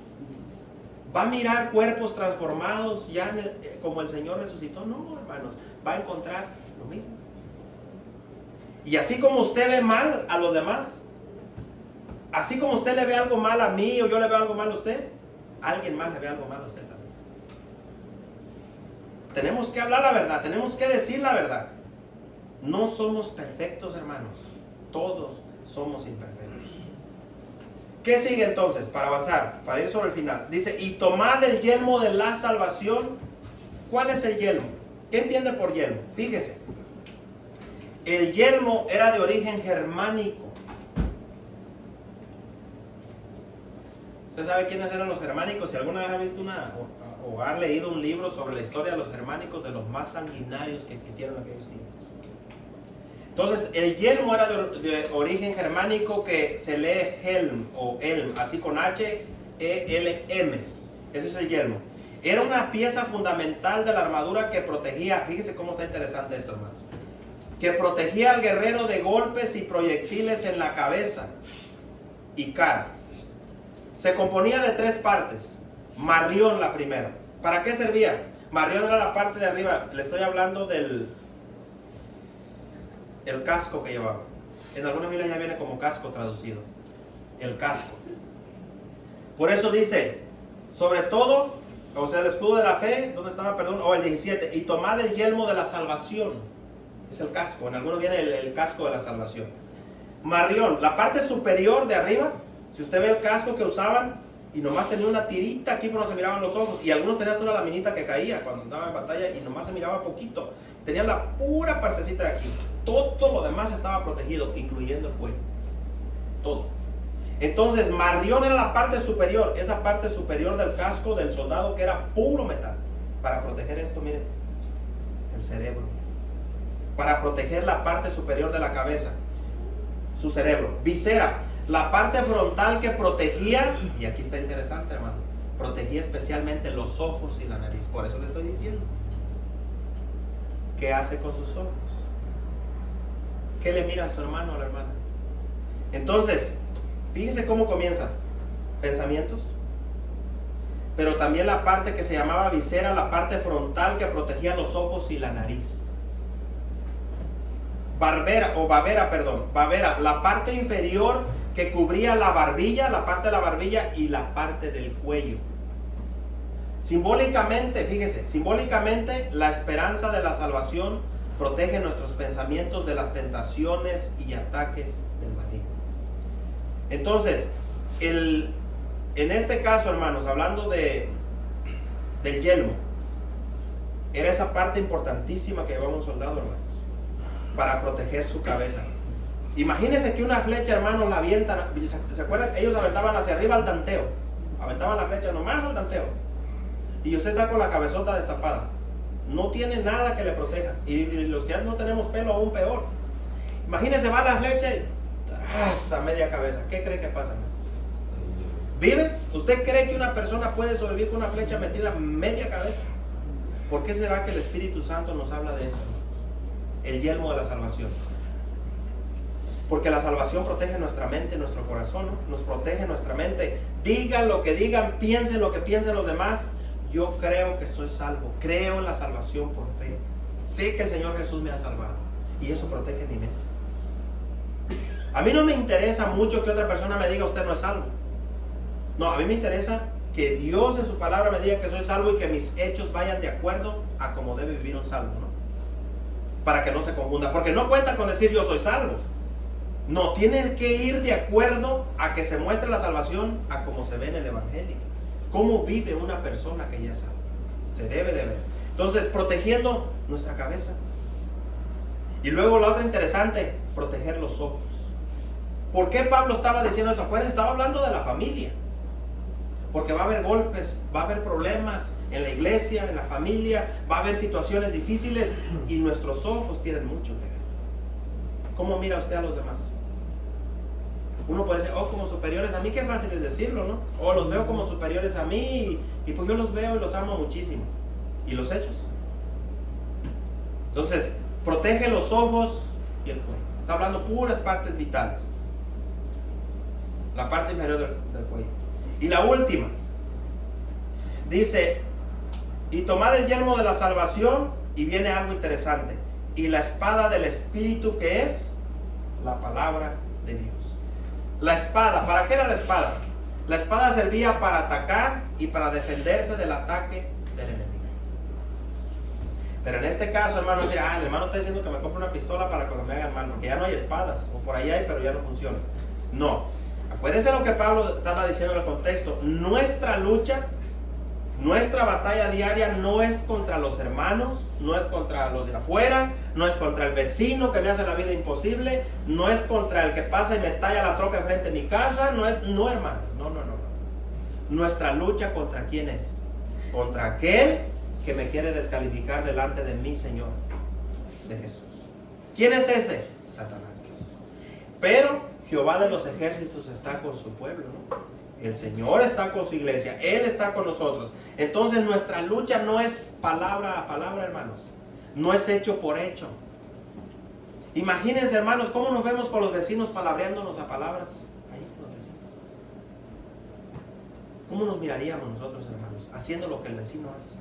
Va a mirar cuerpos transformados ya como el Señor resucitó. No, hermanos, va a encontrar lo mismo. Y así como usted ve mal a los demás, así como usted le ve algo mal a mí o yo le veo algo mal a usted, alguien más le ve algo mal a usted también. Tenemos que hablar la verdad, tenemos que decir la verdad. No somos perfectos, hermanos. Todos somos imperfectos. ¿Qué sigue entonces para avanzar? Para ir sobre el final. Dice, y tomad el yelmo de la salvación. ¿Cuál es el yelmo? ¿Qué entiende por yelmo? Fíjese, el yelmo era de origen germánico. ¿Usted sabe quiénes eran los germánicos? Si alguna vez ha visto o ha leído un libro sobre la historia de los germánicos, de los más sanguinarios que existieron en aquellos tiempos. Entonces, el yelmo era de origen germánico, que se lee helm o elm, así con H-E-L-M. Ese es el yelmo. Era una pieza fundamental de la armadura que protegía, fíjese cómo está interesante esto, hermanos, que protegía al guerrero de golpes y proyectiles en la cabeza y cara. Se componía de 3 partes. Marrión, la primera. ¿Para qué servía? Marrión era la parte de arriba. Le estoy hablando del casco que llevaba. En algunas Biblias ya viene como casco traducido. El casco. Por eso dice, sobre todo, o sea, el escudo de la fe, ¿dónde estaba? Perdón, el 17. Y tomad el yelmo de la salvación. Es el casco. En algunos viene el casco de la salvación. Marrión, la parte superior de arriba. Si usted ve el casco que usaban, y nomás tenía una tirita aquí por donde se miraban los ojos, y algunos tenían una laminita que caía cuando andaban en batalla y nomás se miraba poquito. Tenían la pura partecita de aquí. Todo lo demás estaba protegido, incluyendo el cuello. Todo. Entonces, marrión era la parte superior, esa parte superior del casco del soldado, que era puro metal. Para proteger esto, miren, el cerebro. Para proteger la parte superior de la cabeza, su cerebro. Visera, la parte frontal que protegía, y aquí está interesante, hermano, protegía especialmente los ojos y la nariz. Por eso le estoy diciendo, ¿qué hace con sus ojos? ¿Qué le mira a su hermano o a la hermana? Entonces, fíjese cómo comienza. Pensamientos, pero también la parte que se llamaba visera, la parte frontal que protegía los ojos y la nariz. Babera, la parte inferior que cubría la barbilla, la parte de la barbilla y la parte del cuello. Simbólicamente, fíjese, simbólicamente la esperanza de la salvación protege nuestros pensamientos de las tentaciones y ataques del maligno. Entonces, en este caso, hermanos, hablando del yelmo, era esa parte importantísima que llevaba un soldado, hermanos, para proteger su cabeza. Imagínense que una flecha, hermanos, la avientan. ¿Se acuerdan? Ellos aventaban hacia arriba al tanteo. Aventaban la flecha nomás al tanteo. Y usted está con la cabezota destapada. No tiene nada que le proteja. Y los que ya no tenemos pelo, aún peor. Imagínense, va la flecha y ¡tras! A media cabeza. ¿Qué cree que pasa? ¿Vives? ¿Usted cree que una persona puede sobrevivir con una flecha metida en media cabeza? ¿Por qué será que el Espíritu Santo nos habla de eso? El yelmo de la salvación. Porque la salvación protege nuestra mente, nuestro corazón, ¿no? Nos protege nuestra mente. Digan lo que digan, piensen lo que piensen los demás. Yo creo que soy salvo. Creo en la salvación por fe. Sé que el Señor Jesús me ha salvado. Y eso protege mi mente. A mí no me interesa mucho que otra persona me diga usted no es salvo. No, a mí me interesa que Dios en su palabra me diga que soy salvo y que mis hechos vayan de acuerdo a cómo debe vivir un salvo, ¿no? Para que no se confunda. Porque no cuenta con decir yo soy salvo. No, tiene que ir de acuerdo a que se muestre la salvación a cómo se ve en el Evangelio. Cómo vive una persona que ya es salva. Se debe de ver. Entonces, protegiendo nuestra cabeza. Y luego la otra interesante, proteger los ojos. ¿Por qué Pablo estaba diciendo esto? Acuérdense, estaba hablando de la familia. Porque va a haber golpes, va a haber problemas en la iglesia, en la familia, va a haber situaciones difíciles y nuestros ojos tienen mucho que ver. ¿Cómo mira usted a los demás? Uno puede decir, como superiores a mí, qué fácil es decirlo, ¿no? O los veo como superiores a mí y pues yo los veo y los amo muchísimo. ¿Y los hechos? Entonces, protege los ojos y el cuello. Está hablando puras partes vitales. La parte inferior del cuello. Y la última, dice, y tomad el yelmo de la salvación, y viene algo interesante, y la espada del Espíritu, que es la palabra de Dios. La espada, ¿para qué era la espada? La espada servía para atacar y para defenderse del ataque del enemigo. Pero en este caso, hermano, el hermano está diciendo que me compre una pistola para cuando me hagan mal, porque ya no hay espadas, o por ahí hay, pero ya no funciona. No. Acuérdense lo que Pablo estaba diciendo en el contexto. Nuestra lucha Nuestra batalla diaria no es contra los hermanos, no es contra los de afuera, no es contra el vecino que me hace la vida imposible, no es contra el que pasa y me talla la troca enfrente de mi casa, no, hermano, no. Nuestra lucha contra quién es, contra aquel que me quiere descalificar delante de mi Señor, de Jesús. ¿Quién es ese? Satanás. Pero Jehová de los ejércitos está con su pueblo, ¿no? El Señor está con su iglesia, Él está con nosotros. Entonces nuestra lucha no es palabra a palabra, hermanos. No es hecho por hecho. Imagínense, hermanos, cómo nos vemos con los vecinos palabreándonos a palabras. Ahí con los vecinos. ¿Cómo nos miraríamos nosotros, hermanos, haciendo lo que el vecino hace?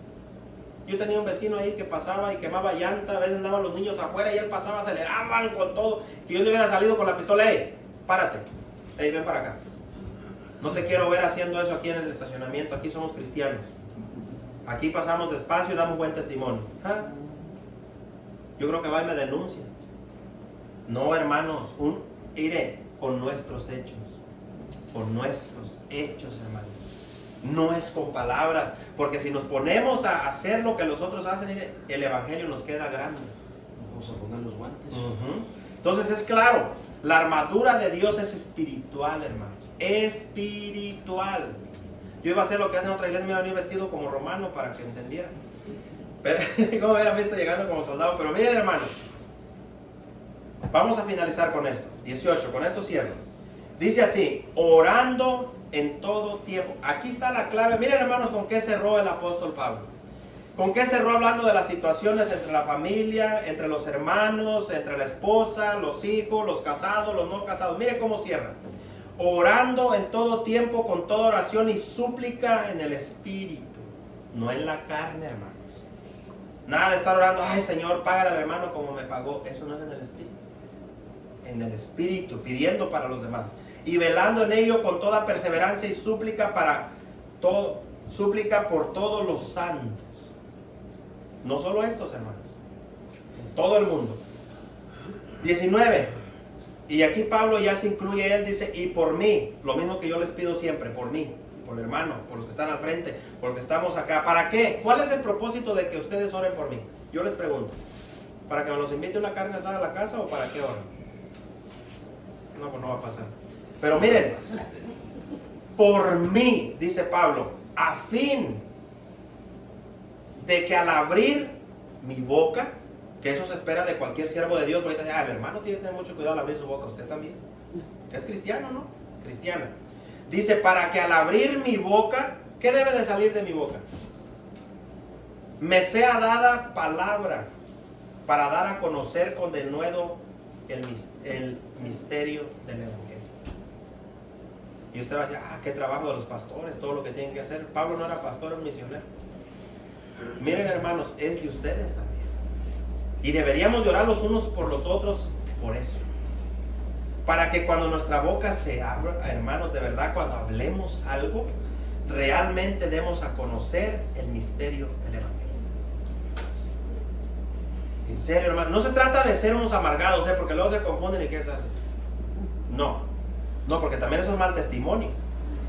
Yo tenía un vecino ahí que pasaba y quemaba llanta. A veces andaban los niños afuera y él pasaba, aceleraban con todo. Que yo le hubiera salido con la pistola. ¡Ey, párate! ¡Ey, ven para acá! No te quiero ver haciendo eso aquí en el estacionamiento. Aquí somos cristianos. Aquí pasamos despacio y damos buen testimonio. ¿Ah? Yo creo que va y me denuncia. No, hermanos. Iré con nuestros hechos. Con nuestros hechos, hermanos. No es con palabras. Porque si nos ponemos a hacer lo que los otros hacen, el evangelio nos queda grande. Vamos a poner los guantes. Entonces es claro. La armadura de Dios es espiritual, hermanos. Espiritual. Yo iba a hacer lo que hacen en otra iglesia, me iba a venir vestido como romano para que se entendiera. Pero, como hubieran visto llegando como soldado. Pero miren, hermanos, vamos a finalizar con esto. 18, con esto cierro. Dice así: orando en todo tiempo. Aquí está la clave. Miren, hermanos, con qué cerró el apóstol Pablo. ¿Con qué cerró hablando de las situaciones entre la familia, entre los hermanos, entre la esposa, los hijos, los casados, los no casados? Miren cómo cierra. Orando en todo tiempo con toda oración y súplica en el Espíritu, no en la carne, hermanos. Nada de estar orando, ay Señor, págale al hermano como me pagó. Eso no es en el Espíritu. En el Espíritu, pidiendo para los demás. Y velando en ello con toda perseverancia y súplica por todos los santos. No solo estos, hermanos, en todo el mundo. 19. Y aquí Pablo ya se incluye, él dice, y por mí, lo mismo que yo les pido siempre, por mí, por el hermano, por los que están al frente, por los que estamos acá. ¿Para qué? ¿Cuál es el propósito de que ustedes oren por mí? Yo les pregunto, ¿para que me los invite una carne asada a la casa o para qué oran? No, pues no va a pasar. Pero miren, por mí, dice Pablo, a fin de que al abrir mi boca, que eso se espera de cualquier siervo de Dios, porque el hermano tiene que tener mucho cuidado al abrir su boca, usted también, es cristiano, ¿no? Cristiana. Dice, para que al abrir mi boca, ¿qué debe de salir de mi boca? Me sea dada palabra para dar a conocer con denuedo el misterio del evangelio. Y usted va a decir, qué trabajo de los pastores, todo lo que tienen que hacer. Pablo no era pastor, era un misionero. Miren, hermanos, es de ustedes también. Y deberíamos llorar los unos por los otros por eso. Para que cuando nuestra boca se abra, hermanos, de verdad, cuando hablemos algo, realmente demos a conocer el misterio del evangelio. En serio, hermano, no se trata de ser unos amargados, porque luego se confunden y qué tal. No, porque también eso es mal testimonio.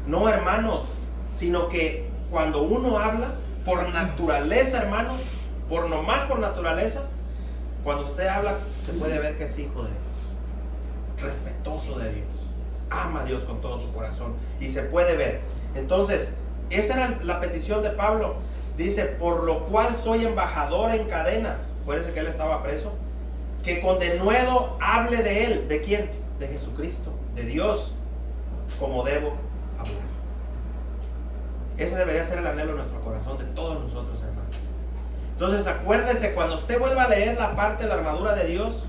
No, hermanos, sino que cuando uno habla, por naturaleza, hermanos, por naturaleza, cuando usted habla, se puede ver que es hijo de Dios, respetuoso de Dios, ama a Dios con todo su corazón, y se puede ver. Entonces, esa era la petición de Pablo. Dice, por lo cual soy embajador en cadenas. Acuérdense que él estaba preso. Que con denuedo hable de él. ¿De quién? De Jesucristo, de Dios, como debo hablar. Ese debería ser el anhelo de nuestro corazón, de todos nosotros, hermanos. Entonces acuérdese, cuando usted vuelva a leer la parte de la armadura de Dios,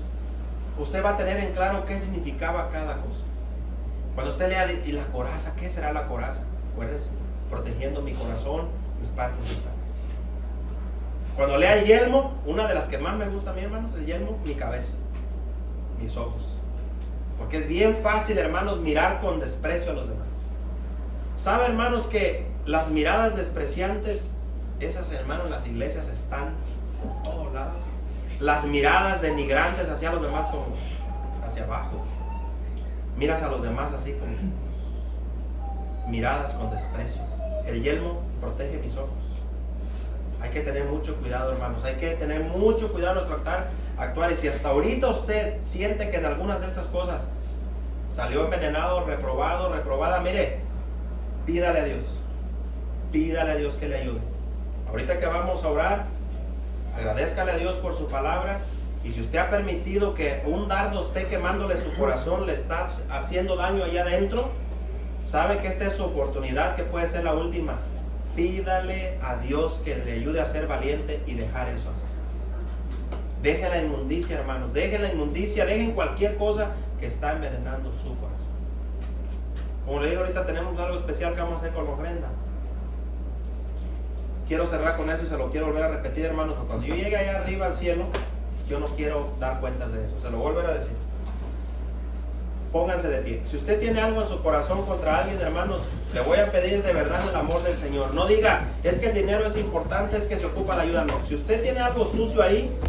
usted va a tener en claro qué significaba cada cosa. Cuando usted lea, y la coraza, ¿qué será la coraza? Acuérdese, protegiendo mi corazón, mis partes vitales. Cuando lea el yelmo, una de las que más me gusta a mí, hermanos, el yelmo, mi cabeza, mis ojos. Porque es bien fácil, hermanos, mirar con desprecio a los demás. ¿Sabe, hermanos, que las miradas despreciantes, esas, hermanos, en las iglesias están por todos lados? Las miradas denigrantes hacia los demás como hacia abajo. Miras a los demás así como miradas con desprecio. El yelmo protege mis ojos. Hay que tener mucho cuidado, hermanos. Hay que tener mucho cuidado en nuestro actuar. Y si hasta ahorita usted siente que en algunas de estas cosas salió envenenado, reprobado, reprobada, mire, pídale a Dios. Pídale a Dios que le ayude. Ahorita que vamos a orar, agradézcale a Dios por su palabra. Y si usted ha permitido que un dardo esté quemándole su corazón, le está haciendo daño allá adentro, sabe que esta es su oportunidad, que puede ser la última. Pídale a Dios que le ayude a ser valiente y dejar eso. Deje la inmundicia, hermanos. Dejen la inmundicia, dejen cualquier cosa que está envenenando su corazón. Como le digo, ahorita tenemos algo especial que vamos a hacer con la ofrenda. Quiero cerrar con eso y se lo quiero volver a repetir, hermanos, porque cuando yo llegue allá arriba al cielo, yo no quiero dar cuentas de eso. Se lo vuelvo a decir. Pónganse de pie. Si usted tiene algo en su corazón contra alguien, hermanos, le voy a pedir de verdad el amor del Señor. No diga, es que el dinero es importante, es que se ocupa la ayuda. No. Si usted tiene algo sucio ahí,